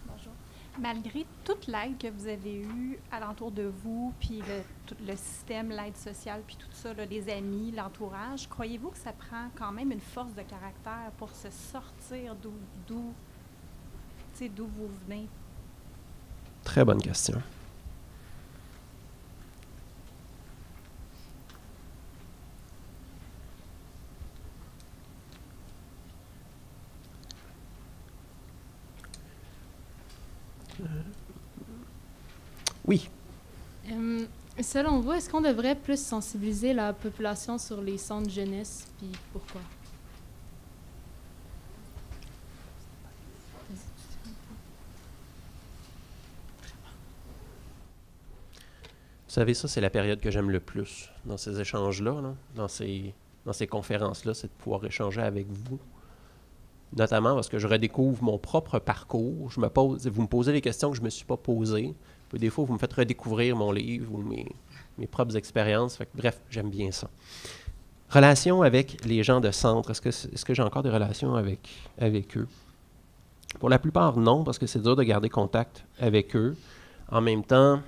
S17: Bonjour. Malgré toute l'aide que vous avez eue alentour de vous, puis tout le système, l'aide sociale, puis tout ça, là, les amis, l'entourage, croyez-vous que ça prend quand même une force de caractère pour se sortir d'où vous venez?
S3: Très bonne question. Oui.
S18: Selon vous, est-ce qu'on devrait plus sensibiliser la population sur les centres jeunesse, puis pourquoi?
S3: Vous savez, ça, c'est la période que j'aime le plus dans ces échanges-là, là, dans ces conférences-là, c'est de pouvoir échanger avec vous. Notamment parce que je redécouvre mon propre parcours. Vous me posez des questions que je ne me suis pas posées. Puis des fois, vous me faites redécouvrir mon livre ou mes propres expériences. Fait que, bref, j'aime bien ça. Relations avec les gens de centre. Est-ce que j'ai encore des relations avec eux? Pour la plupart, non, parce que c'est dur de garder contact avec eux. En même temps,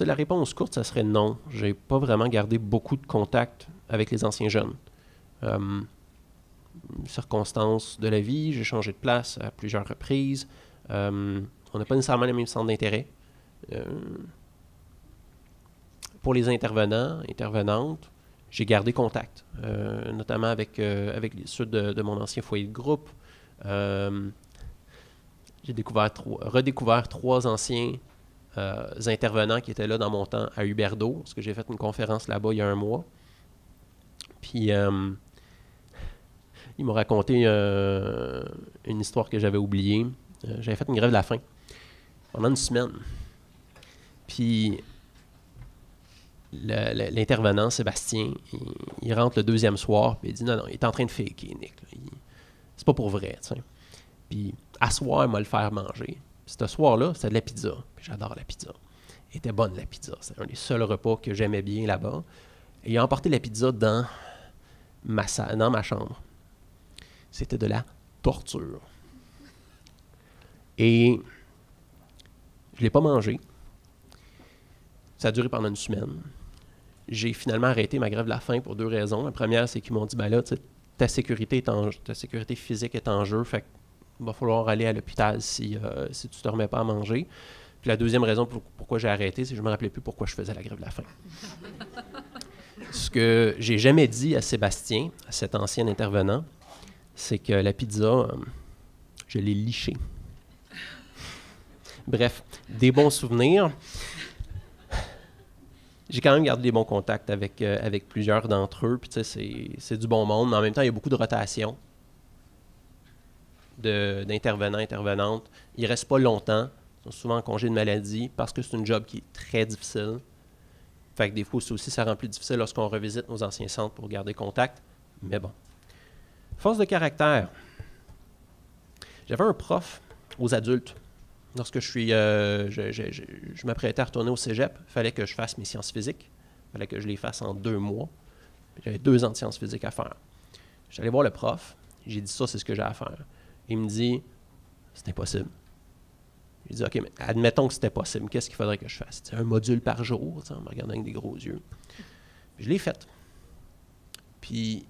S3: la réponse courte, ça serait non. Je n'ai pas vraiment gardé beaucoup de contact avec les anciens jeunes. Circonstances de la vie, j'ai changé de place à plusieurs reprises. On n'a pas nécessairement les mêmes centres d'intérêt. Pour les intervenants, intervenantes, j'ai gardé contact, notamment avec ceux de mon ancien foyer de groupe. J'ai redécouvert 3 anciens intervenants qui étaient là dans mon temps à Huberdeau, parce que j'ai fait une conférence là-bas il y a 1 mois. Puis, ils m'ont raconté une histoire que j'avais oubliée. J'avais fait une grève de la faim pendant 1 semaine. Puis, l'intervenant, Sébastien, il rentre le 2e soir, puis il dit non, il est en train de faker, Nick. C'est pas pour vrai, tu sais. Puis, à soir, il m'a le faire manger. Puis, ce soir-là, c'était de la pizza. Puis, j'adore la pizza. Elle était bonne, la pizza. C'est un des seuls repas que j'aimais bien là-bas. Et il a emporté la pizza dans ma chambre. C'était de la torture. Et je ne l'ai pas mangé. Ça a duré pendant 1 semaine. J'ai finalement arrêté ma grève de la faim pour 2 raisons. La première, c'est qu'ils m'ont dit, ben là, ta sécurité physique est en jeu, fait qu'il va falloir aller à l'hôpital si tu ne te remets pas à manger. Puis la deuxième raison pourquoi j'ai arrêté, c'est que je ne me rappelais plus pourquoi je faisais la grève de la faim. Ce que j'ai jamais dit à Sébastien, à cet ancien intervenant, c'est que la pizza, je l'ai lichée. Bref, des bons souvenirs. j'ai quand même gardé des bons contacts avec plusieurs d'entre eux. Puis, tu sais, c'est du bon monde, mais en même temps, il y a beaucoup de rotation d'intervenants, intervenantes. Ils ne restent pas longtemps. Ils sont souvent en congé de maladie parce que c'est une job qui est très difficile. Fait que des fois aussi, ça rend plus difficile lorsqu'on revisite nos anciens centres pour garder contact. Mais bon. Force de caractère. J'avais un prof aux adultes. Lorsque je m'apprêtais à retourner au cégep, il fallait que je fasse mes sciences physiques. Il fallait que je les fasse en 2 mois. J'avais 2 ans de sciences physiques à faire. J'allais voir le prof. J'ai dit, ça, c'est ce que j'ai à faire. Il me dit, c'est impossible. J'ai dit, OK, mais admettons que c'était possible. Qu'est-ce qu'il faudrait que je fasse? Un module par jour, en me regardant avec des gros yeux. Puis je l'ai fait. Puis,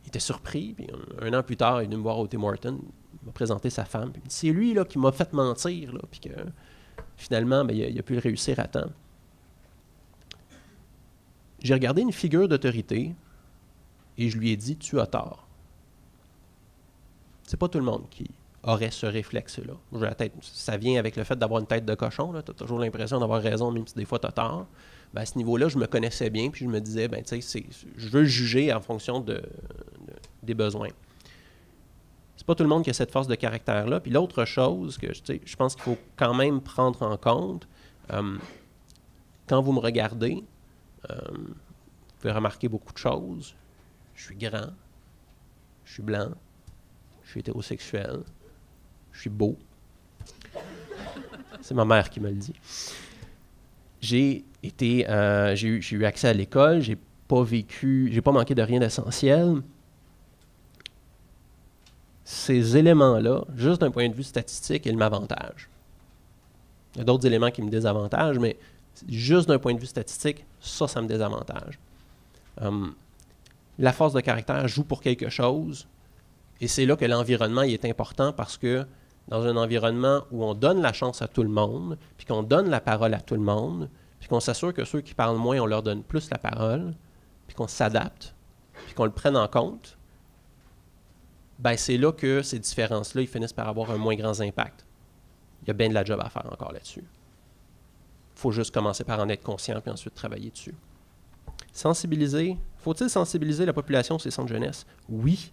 S3: il était surpris. Puis, un an plus tard, il est venu me voir au Tim Hortons. Il m'a présenté sa femme. Puis, c'est lui là, qui m'a fait mentir. Là, puis que finalement, ben, il a pu le réussir à temps. J'ai regardé une figure d'autorité et je lui ai dit, tu as tort. C'est pas tout le monde qui aurait ce réflexe-là. Ça vient avec le fait d'avoir une tête de cochon. Tu as toujours l'impression d'avoir raison, même si des fois tu as tort. Ben, à ce niveau-là, je me connaissais bien, puis je me disais, ben, je veux juger en fonction des besoins. C'est pas tout le monde qui a cette force de caractère-là. Puis l'autre chose que je pense qu'il faut quand même prendre en compte, quand vous me regardez, vous pouvez remarquer beaucoup de choses. Je suis grand, je suis blanc, je suis hétérosexuel, je suis beau. C'est ma mère qui me le dit. J'ai eu accès à l'école, j'ai pas manqué de rien d'essentiel. Ces éléments-là, juste d'un point de vue statistique, ils m'avantagent. Il y a d'autres éléments qui me désavantagent, mais juste d'un point de vue statistique, ça me désavantage. La force de caractère joue pour quelque chose, et c'est là que l'environnement est important parce que dans un environnement où on donne la chance à tout le monde, puis qu'on donne la parole à tout le monde, puis qu'on s'assure que ceux qui parlent moins, on leur donne plus la parole, puis qu'on s'adapte, puis qu'on le prenne en compte, ben c'est là que ces différences-là, ils finissent par avoir un moins grand impact. Il y a bien de la job à faire encore là-dessus. Il faut juste commencer par en être conscient, puis ensuite travailler dessus. Sensibiliser. Faut-il sensibiliser la population sur les centres jeunesse? Oui.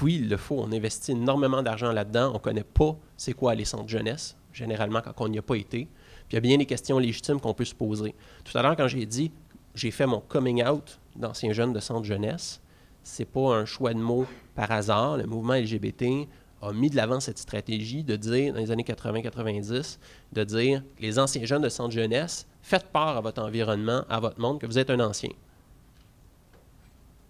S3: Oui, il le faut. On investit énormément d'argent là-dedans. On ne connaît pas c'est quoi les centres jeunesse, généralement quand on n'y a pas été. Puis il y a bien des questions légitimes qu'on peut se poser. Tout à l'heure, quand j'ai dit j'ai fait mon coming out d'anciens jeunes de centre jeunesse, c'est pas un choix de mots par hasard. Le mouvement LGBT a mis de l'avant cette stratégie de dire, dans les années 80-90, de dire les anciens jeunes de centre jeunesse, faites part à votre environnement, à votre monde, que vous êtes un ancien.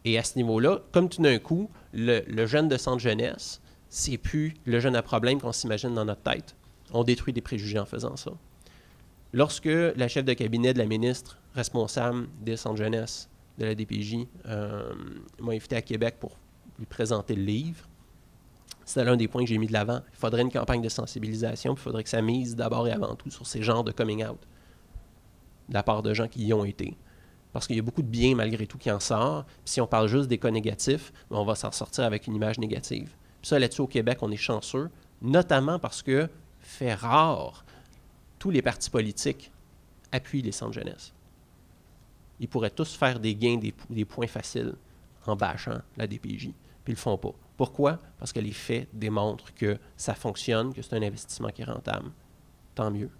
S3: Et à ce niveau-là, comme tout d'un coup, le jeune de centre jeunesse, c'est plus le jeune à problème qu'on s'imagine dans notre tête. On détruit des préjugés en faisant ça. Lorsque la chef de cabinet de la ministre responsable des centres jeunesse de la DPJ m'a invité à Québec pour lui présenter le livre, c'était l'un des points que j'ai mis de l'avant. Il faudrait une campagne de sensibilisation, puis il faudrait que ça mise d'abord et avant tout sur ces genres de coming out de la part de gens qui y ont été. Parce qu'il y a beaucoup de bien malgré tout qui en sort. Puis si on parle juste des cas négatifs, on va s'en sortir avec une image négative. Puis ça, là-dessus, au Québec, on est chanceux, notamment parce que, fait rare, tous les partis politiques appuient les centres jeunesse. Ils pourraient tous faire des gains, des points faciles en bâchant la DPJ. Puis ils le font pas. Pourquoi? Parce que les faits démontrent que ça fonctionne, que c'est un investissement qui est rentable. Tant mieux.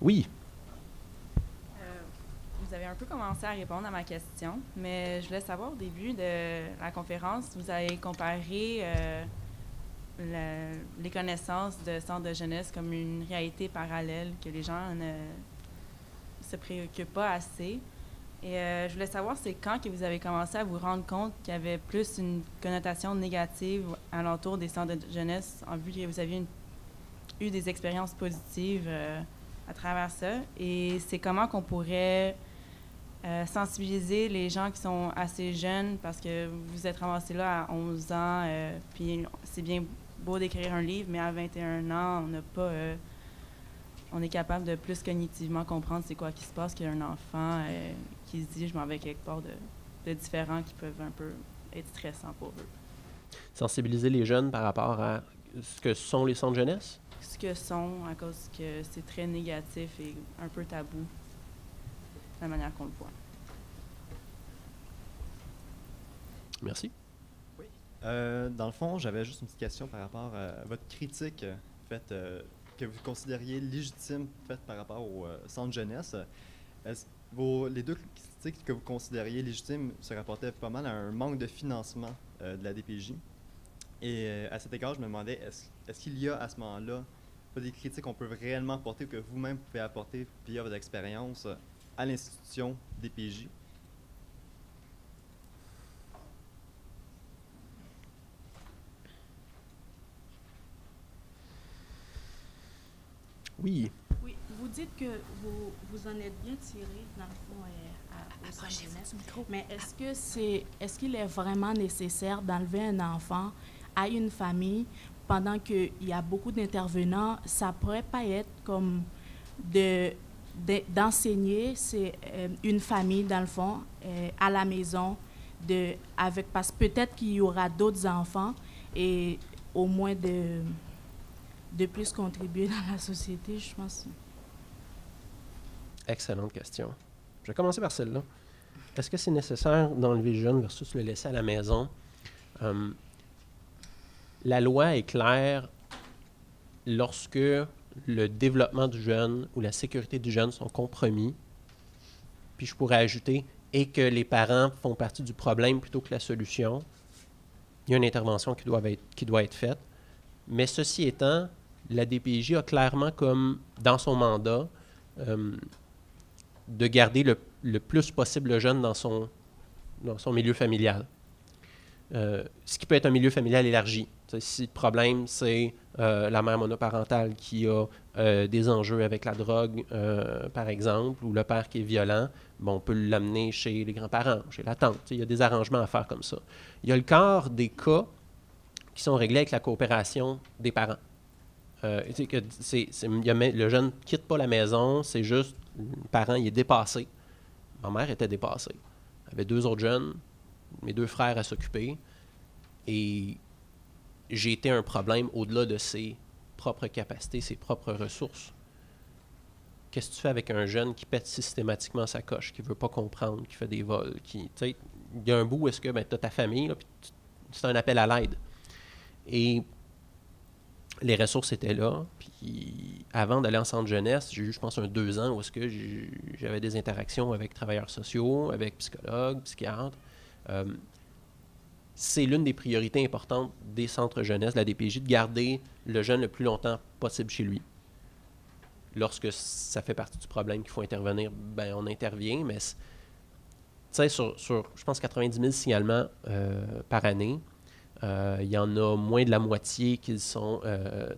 S3: Oui.
S19: Vous avez un peu commencé à répondre à ma question, mais je voulais savoir au début de la conférence, vous avez comparé les connaissances de centres de jeunesse comme une réalité parallèle que les gens ne se préoccupent pas assez. Et je voulais savoir, c'est quand que vous avez commencé à vous rendre compte qu'il y avait plus une connotation négative alentour des centres de jeunesse, en vue que vous aviez eu des expériences positives à travers ça. Et c'est comment qu'on pourrait sensibiliser les gens qui sont assez jeunes, parce que vous êtes ramassés là à 11 ans, puis c'est bien beau d'écrire un livre, mais à 21 ans, on est capable de plus cognitivement comprendre c'est quoi qui se passe qu'un enfant qui se dit « je m'en vais quelque part de différents qui peuvent un peu être stressants pour eux ».
S3: Sensibiliser les jeunes par rapport à ce que sont les centres jeunesse?
S19: Ce que sont, à cause que c'est très négatif et un peu tabou. de la manière qu'on le voit.
S3: Merci.
S20: Oui. Dans le fond, j'avais juste une petite question par rapport à votre critique faite, que vous considériez légitime faite par rapport au centre jeunesse. Les deux critiques que vous considériez légitimes se rapportaient pas mal à un manque de financement de la DPJ. Et à cet égard, je me demandais, est-ce qu'il y a à ce moment-là pas des critiques qu'on peut réellement apporter ou que vous-même pouvez apporter via votre expérience à l'institution DPJ?
S3: Oui.
S21: Oui, vous dites que vous en êtes bien tiré, dans le fond, au centre jeunesse. Mais est-ce qu'il est vraiment nécessaire d'enlever un enfant à une famille pendant qu'il y a beaucoup d'intervenants? Ça pourrait pas être comme d'enseigner une famille, dans le fond, à la maison, parce que peut-être qu'il y aura d'autres enfants et au moins de plus contribuer dans la société, je pense.
S3: Excellente question. Je vais commencer par celle-là. Est-ce que c'est nécessaire d'enlever le jeune versus le laisser à la maison? La loi est claire lorsque le développement du jeune ou la sécurité du jeune sont compromis. Puis je pourrais ajouter, et que les parents font partie du problème plutôt que la solution, il y a une intervention qui doit être faite. Mais ceci étant, la DPJ a clairement comme, dans son mandat, de garder le plus possible le jeune dans son milieu familial. Ce qui peut être un milieu familial élargi. Si le problème, c'est la mère monoparentale qui a des enjeux avec la drogue, par exemple, ou le père qui est violent, bon, on peut l'amener chez les grands-parents, chez la tante. Il y a des arrangements à faire comme ça. Il y a le quart des cas qui sont réglés avec la coopération des parents. Le jeune ne quitte pas la maison, c'est juste, le parent il est dépassé. Ma mère était dépassée. Elle avait 2 autres jeunes, mes 2 frères à s'occuper, et j'ai été un problème au-delà de ses propres capacités, ses propres ressources. Qu'est-ce que tu fais avec un jeune qui pète systématiquement sa coche, qui ne veut pas comprendre, qui fait des vols, il y a un bout où est-ce que tu as ta famille, là, puis c'est un appel à l'aide. Et les ressources étaient là. Puis avant d'aller en centre jeunesse, j'ai eu, je pense, 2 ans où est-ce que j'avais des interactions avec travailleurs sociaux, avec psychologues, psychiatres. C'est l'une des priorités importantes des centres jeunesse, de la DPJ, de garder le jeune le plus longtemps possible chez lui. Lorsque ça fait partie du problème qu'il faut intervenir, ben on intervient, mais tu sais, sur, je pense, 90 000 signalements par année, il y en a moins de la moitié qui sont,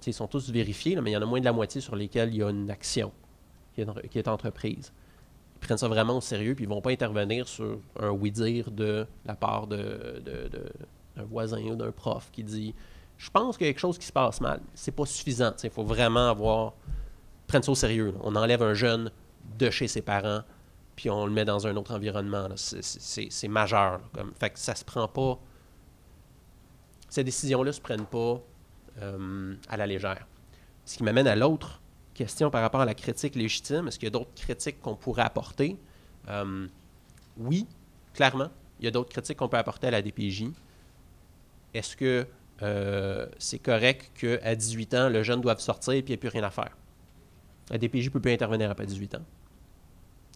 S3: ils sont tous vérifiés, là, mais il y en a moins de la moitié sur lesquels il y a une action qui est entreprise. Ils prennent ça vraiment au sérieux, puis ils ne vont pas intervenir sur un oui-dire de la part d'un voisin ou d'un prof qui dit « Je pense qu'il y a quelque chose qui se passe mal. » C'est pas suffisant. Il faut vraiment prendre ça au sérieux. Là. On enlève un jeune de chez ses parents, puis on le met dans un autre environnement. C'est majeur. Là, comme. Fait que ça se prend pas... Ces décisions-là ne se prennent pas à la légère. Ce qui m'amène à l'autre question par rapport à la critique légitime. Est-ce qu'il y a d'autres critiques qu'on pourrait apporter? Oui, clairement. Il y a d'autres critiques qu'on peut apporter à la DPJ. Est-ce que c'est correct qu'à 18 ans, le jeune doive sortir et qu'il n'y ait plus rien à faire? La DPJ ne peut plus intervenir après 18 ans.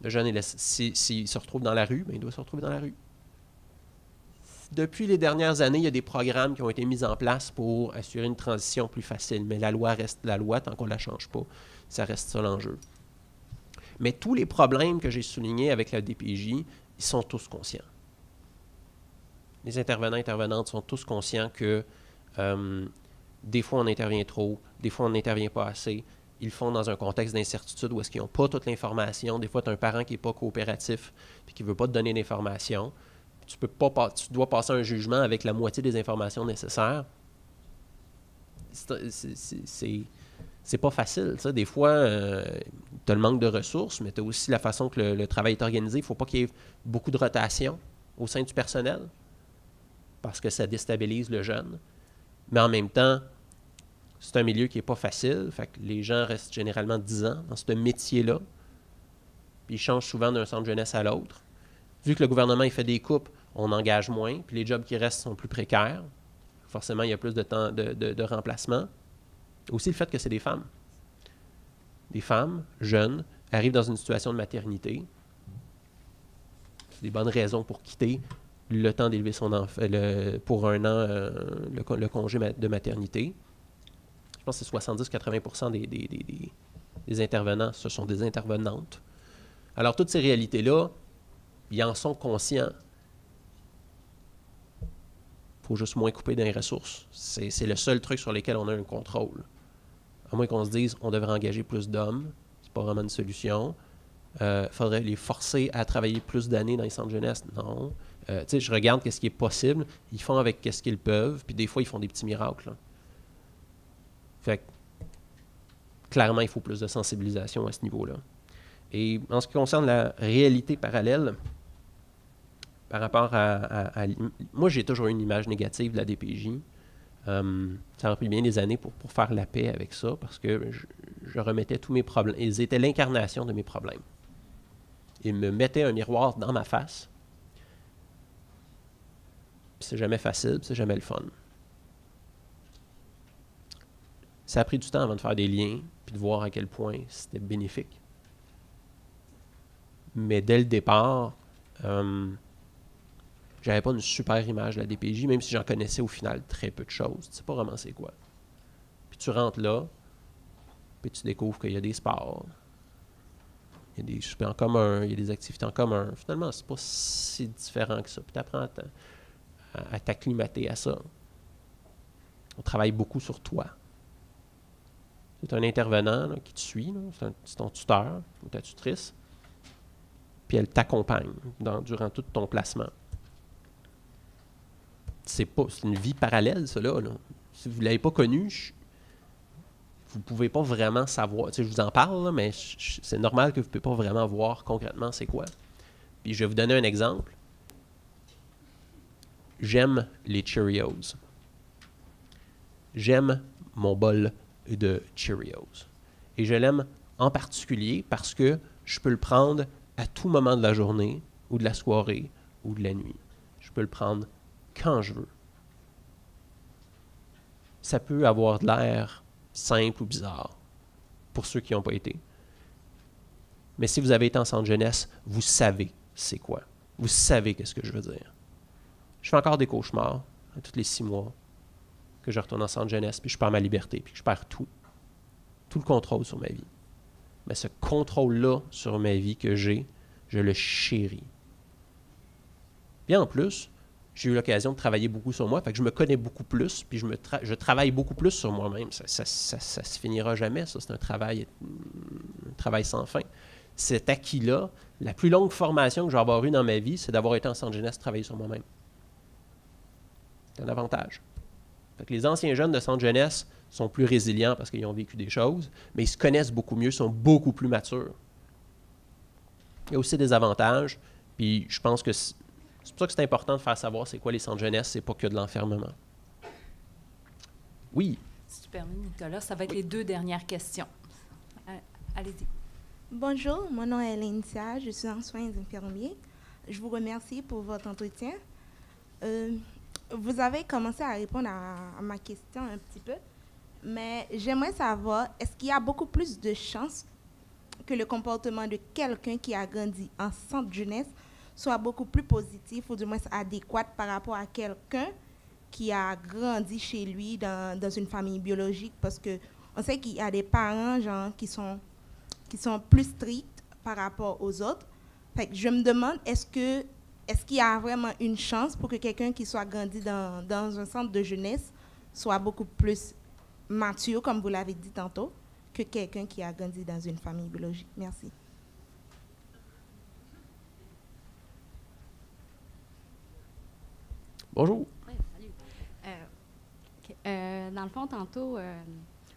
S3: Le jeune, s'il se retrouve dans la rue, ben, il doit se retrouver dans la rue. Depuis les dernières années, il y a des programmes qui ont été mis en place pour assurer une transition plus facile. Mais la loi reste la loi tant qu'on ne la change pas. Ça reste ça l'enjeu. Mais tous les problèmes que j'ai soulignés avec la DPJ, ils sont tous conscients. Les intervenants et intervenantes sont tous conscients que des fois on intervient trop, des fois on n'intervient pas assez. Ils le font dans un contexte d'incertitude où est-ce qu'ils n'ont pas toute l'information. Des fois, tu as un parent qui n'est pas coopératif et qui ne veut pas te donner d'informations. Tu dois passer un jugement avec la moitié des informations nécessaires. C'est pas facile. Ça. Des fois, tu as le manque de ressources, mais tu as aussi la façon que le travail est organisé. Il ne faut pas qu'il y ait beaucoup de rotation au sein du personnel parce que ça déstabilise le jeune. Mais en même temps, c'est un milieu qui n'est pas facile. Fait que les gens restent généralement 10 ans dans ce métier-là. puis ils changent souvent d'un centre jeunesse à l'autre. Vu que le gouvernement il fait des coupes, on engage moins, puis les jobs qui restent sont plus précaires. Forcément, il y a plus de temps de remplacement. Aussi le fait que c'est des femmes. Des femmes jeunes arrivent dans une situation de maternité. C'est des bonnes raisons pour quitter le temps d'élever son enfant, pour un an, le congé de maternité. Je pense que c'est 70-80% des intervenants, ce sont des intervenantes. Alors, toutes ces réalités-là, ils en sont conscients. Il faut juste moins couper dans les ressources. C'est le seul truc sur lequel on a un contrôle. À moins qu'on se dise, on devrait engager plus d'hommes. C'est pas vraiment une solution. Faudrait les forcer à travailler plus d'années dans les centres jeunesse. Non. Je regarde qu'est-ce qui est possible. Ils font avec qu'est-ce qu'ils peuvent. Puis des fois, ils font des petits miracles. Là. Fait que, clairement, il faut plus de sensibilisation à ce niveau-là. Et en ce qui concerne la réalité parallèle, par rapport à moi, j'ai toujours eu une image négative de la DPJ. Ça a pris bien des années pour faire la paix avec ça, parce que je remettais tous mes problèmes. Ils étaient l'incarnation de mes problèmes. Ils me mettaient un miroir dans ma face. Puis c'est jamais facile, puis c'est jamais le fun. Ça a pris du temps avant de faire des liens, puis de voir à quel point c'était bénéfique. Mais dès le départ, j'avais pas une super image de la DPJ, même si j'en connaissais au final très peu de choses. Tu sais pas vraiment c'est quoi. Puis tu rentres là, puis tu découvres qu'il y a des sports, il y a des soupers en commun, il y a des activités en commun. Finalement, c'est pas si différent que ça. Puis tu apprends à t'acclimater à ça. On travaille beaucoup sur toi. C'est un intervenant là, qui te suit, c'est ton tuteur ou ta tutrice, puis elle t'accompagne durant tout ton placement. C'est une vie parallèle, ça, là. Si vous ne l'avez pas connu, vous ne pouvez pas vraiment savoir. Tu sais, je vous en parle, là, mais c'est normal que vous ne pouvez pas vraiment voir concrètement c'est quoi. Puis je vais vous donner un exemple. J'aime les Cheerios. J'aime mon bol de Cheerios. Et je l'aime en particulier parce que je peux le prendre à tout moment de la journée ou de la soirée ou de la nuit. Je peux le prendre quand je veux. Ça peut avoir de l'air simple ou bizarre pour ceux qui n'ont pas été. Mais si vous avez été en centre jeunesse, vous savez c'est quoi. Vous savez qu'est-ce que je veux dire. Je fais encore des cauchemars tous les 6 mois que je retourne en centre jeunesse, puis je perds ma liberté, puis je perds tout. Tout le contrôle sur ma vie. Mais ce contrôle-là sur ma vie que j'ai, je le chéris. Puis en plus, j'ai eu l'occasion de travailler beaucoup sur moi, fait que je me connais beaucoup plus, puis je travaille beaucoup plus sur moi-même. Ça se finira jamais, ça. C'est un travail sans fin. Cet acquis-là, la plus longue formation que j'ai avoir eue dans ma vie, c'est d'avoir été en centre jeunesse, travailler sur moi-même. C'est un avantage. Fait que les anciens jeunes de centre jeunesse sont plus résilients parce qu'ils ont vécu des choses, mais ils se connaissent beaucoup mieux, sont beaucoup plus matures. Il y a aussi des avantages, puis je pense que c'est pour ça que c'est important de faire savoir c'est quoi les centres jeunesse, c'est pas que de l'enfermement. Oui.
S2: Si tu permets, Nicolas, ça va être les 2 dernières questions. Allez-y.
S7: Bonjour, mon nom est Lénicia, je suis en soins infirmiers. Je vous remercie pour votre entretien. Vous avez commencé à répondre à ma question un petit peu, mais j'aimerais savoir, est-ce qu'il y a beaucoup plus de chances que le comportement de quelqu'un qui a grandi en centre jeunesse soit beaucoup plus positif ou du moins adéquat par rapport à quelqu'un qui a grandi chez lui dans une famille biologique? Parce qu'on sait qu'il y a des parents genre, qui sont plus stricts par rapport aux autres. Fait que je me demande, est-ce qu'il y a vraiment une chance pour que quelqu'un qui soit grandi dans un centre de jeunesse soit beaucoup plus mature, comme vous l'avez dit tantôt, que quelqu'un qui a grandi dans une famille biologique? Merci.
S3: Bonjour.
S22: Oui, salut. Dans le fond, tantôt,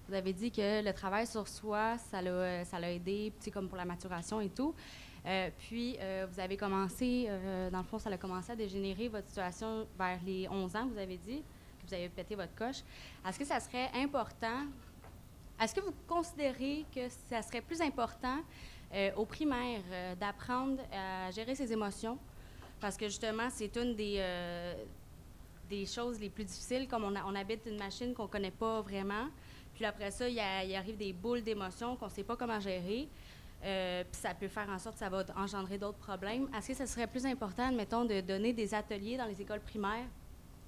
S22: vous avez dit que le travail sur soi, ça l'a aidé, comme pour la maturation et tout. Puis, vous avez commencé, dans le fond, ça a commencé à dégénérer votre situation vers les 11 ans, vous avez dit, que vous avez pété votre coche. Est-ce que ça serait important, est-ce que vous considérez que ça serait plus important Au primaire, d'apprendre à gérer ses émotions, parce que justement, c'est une des choses les plus difficiles, comme on habite une machine qu'on ne connaît pas vraiment. Puis après ça, il arrive des boules d'émotions qu'on ne sait pas comment gérer. Puis ça peut faire en sorte que ça va engendrer d'autres problèmes. Est-ce que ce serait plus important, admettons, de donner des ateliers dans les écoles primaires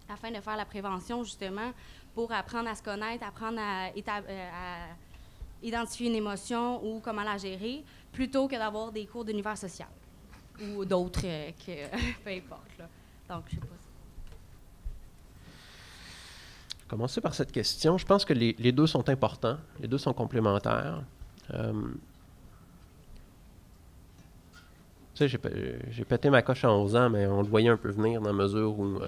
S22: afin de faire la prévention, justement, pour apprendre à se connaître, apprendre à identifier une émotion ou comment la gérer, plutôt que d'avoir des cours d'univers social ou d'autres peu importe. Là. Donc, je ne sais pas.
S3: Commencer par cette question. Je pense que les deux sont importants. Les deux sont complémentaires. Tu sais, j'ai pété ma coche à 11 ans, mais on le voyait un peu venir dans la mesure où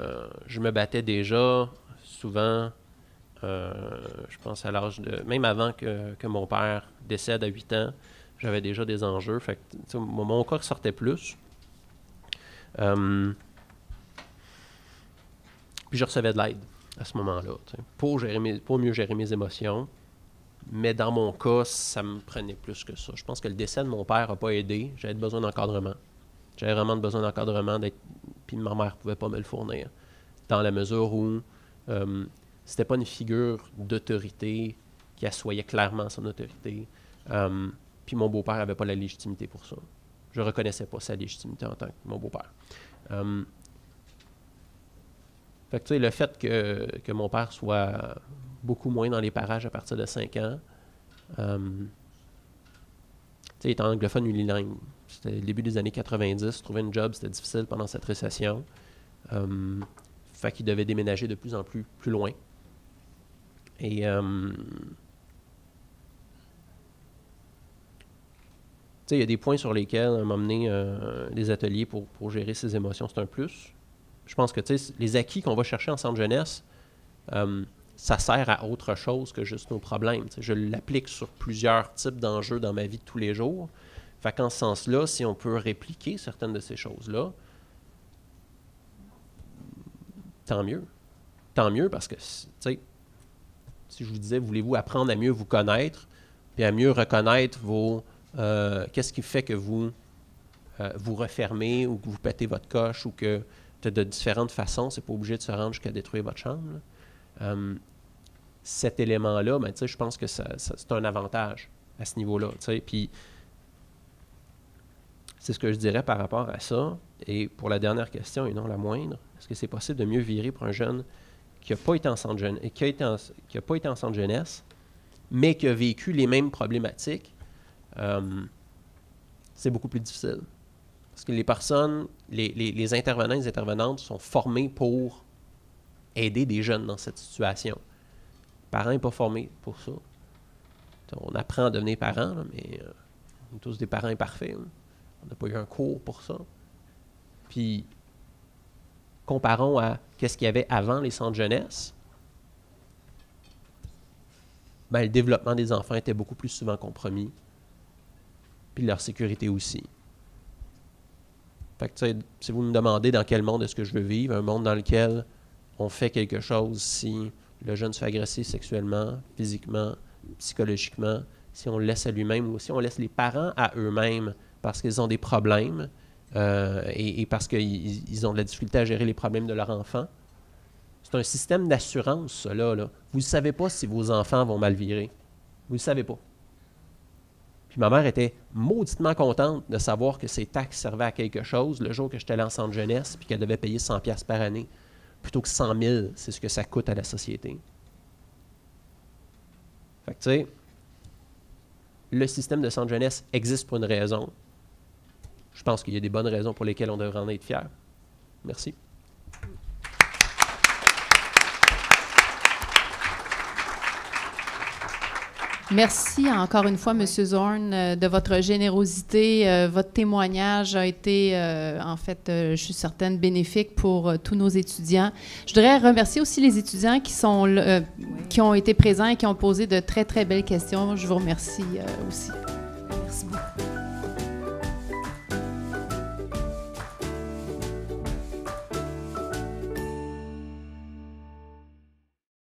S3: je me battais déjà, souvent, je pense à l'âge de... Même avant que mon père décède à 8 ans, j'avais déjà des enjeux. Fait que mon corps sortait plus. Puis je recevais de l'aide à ce moment-là, pour mieux gérer mes émotions. Mais dans mon cas, ça me prenait plus que ça. Je pense que le décès de mon père n'a pas aidé. J'avais besoin d'encadrement. J'avais vraiment besoin d'encadrement, puis ma mère ne pouvait pas me le fournir. Dans la mesure où c'était pas une figure d'autorité qui assoyait clairement son autorité. Puis mon beau-père n'avait pas la légitimité pour ça. Je ne reconnaissais pas sa légitimité en tant que mon beau-père. Fait que, tu sais, le fait que mon père soit beaucoup moins dans les parages à partir de 5 ans, tu sais, il était anglophone unilingue. C'était le début des années 90. Trouver une job, c'était difficile pendant cette récession. Fait qu'il devait déménager de plus en plus loin. Et tu sais, il y a des points sur lesquels m'amener des ateliers pour gérer ses émotions, c'est un plus. Je pense que, tu sais, les acquis qu'on va chercher en centre jeunesse, ça sert à autre chose que juste nos problèmes. Tu sais, je l'applique sur plusieurs types d'enjeux dans ma vie de tous les jours. Fait qu'en ce sens-là, si on peut répliquer certaines de ces choses-là, tant mieux. Tant mieux parce que, tu sais, si je vous disais, voulez-vous apprendre à mieux vous connaître, puis à mieux reconnaître vos... qu'est-ce qui fait que vous vous refermez ou que vous pétez votre coche ou que de différentes façons, c'est pas obligé de se rendre jusqu'à détruire votre chambre. Cet élément-là, ben, je pense que c'est un avantage à ce niveau-là. Puis c'est ce que je dirais par rapport à ça. Et pour la dernière question, et non la moindre, est-ce que c'est possible de mieux virer pour un jeune qui n'a pas été en centre jeunesse, qui a pas été en centre jeunesse, mais qui a vécu les mêmes problématiques? C'est beaucoup plus difficile. Parce que les personnes, les intervenants et les intervenantes sont formés pour aider des jeunes dans cette situation. Les parents ne sont pas formés pour ça. On apprend à devenir parent, là, mais on est tous des parents imparfaits. Là. On n'a pas eu un cours pour ça. Puis, comparons à qu'est-ce qu'il y avait avant les centres jeunesse, ben, le développement des enfants était beaucoup plus souvent compromis. Puis leur sécurité aussi. Fait que, tu sais, si vous me demandez dans quel monde est-ce que je veux vivre, un monde dans lequel on fait quelque chose si le jeune se fait agresser sexuellement, physiquement, psychologiquement, si on le laisse à lui-même ou si on laisse les parents à eux-mêmes parce qu'ils ont des problèmes et parce qu'ils ont de la difficulté à gérer les problèmes de leur enfant. C'est un système d'assurance, ça, là. Vous ne savez pas si vos enfants vont mal virer. Vous ne le savez pas. Puis ma mère était mauditement contente de savoir que ses taxes servaient à quelque chose le jour que j'étais allé en centre jeunesse puis qu'elle devait payer 100$ par année. Plutôt que 100 000, c'est ce que ça coûte à la société. Fait que, tu sais, le système de centre jeunesse existe pour une raison. Je pense qu'il y a des bonnes raisons pour lesquelles on devrait en être fiers. Merci.
S1: Merci encore une fois, M. Zorn, de votre générosité. Votre témoignage a été, en fait, je suis certaine, bénéfique pour tous nos étudiants. Je voudrais remercier aussi les étudiants qui ont été présents et qui ont posé de très, très belles questions. Je vous remercie aussi.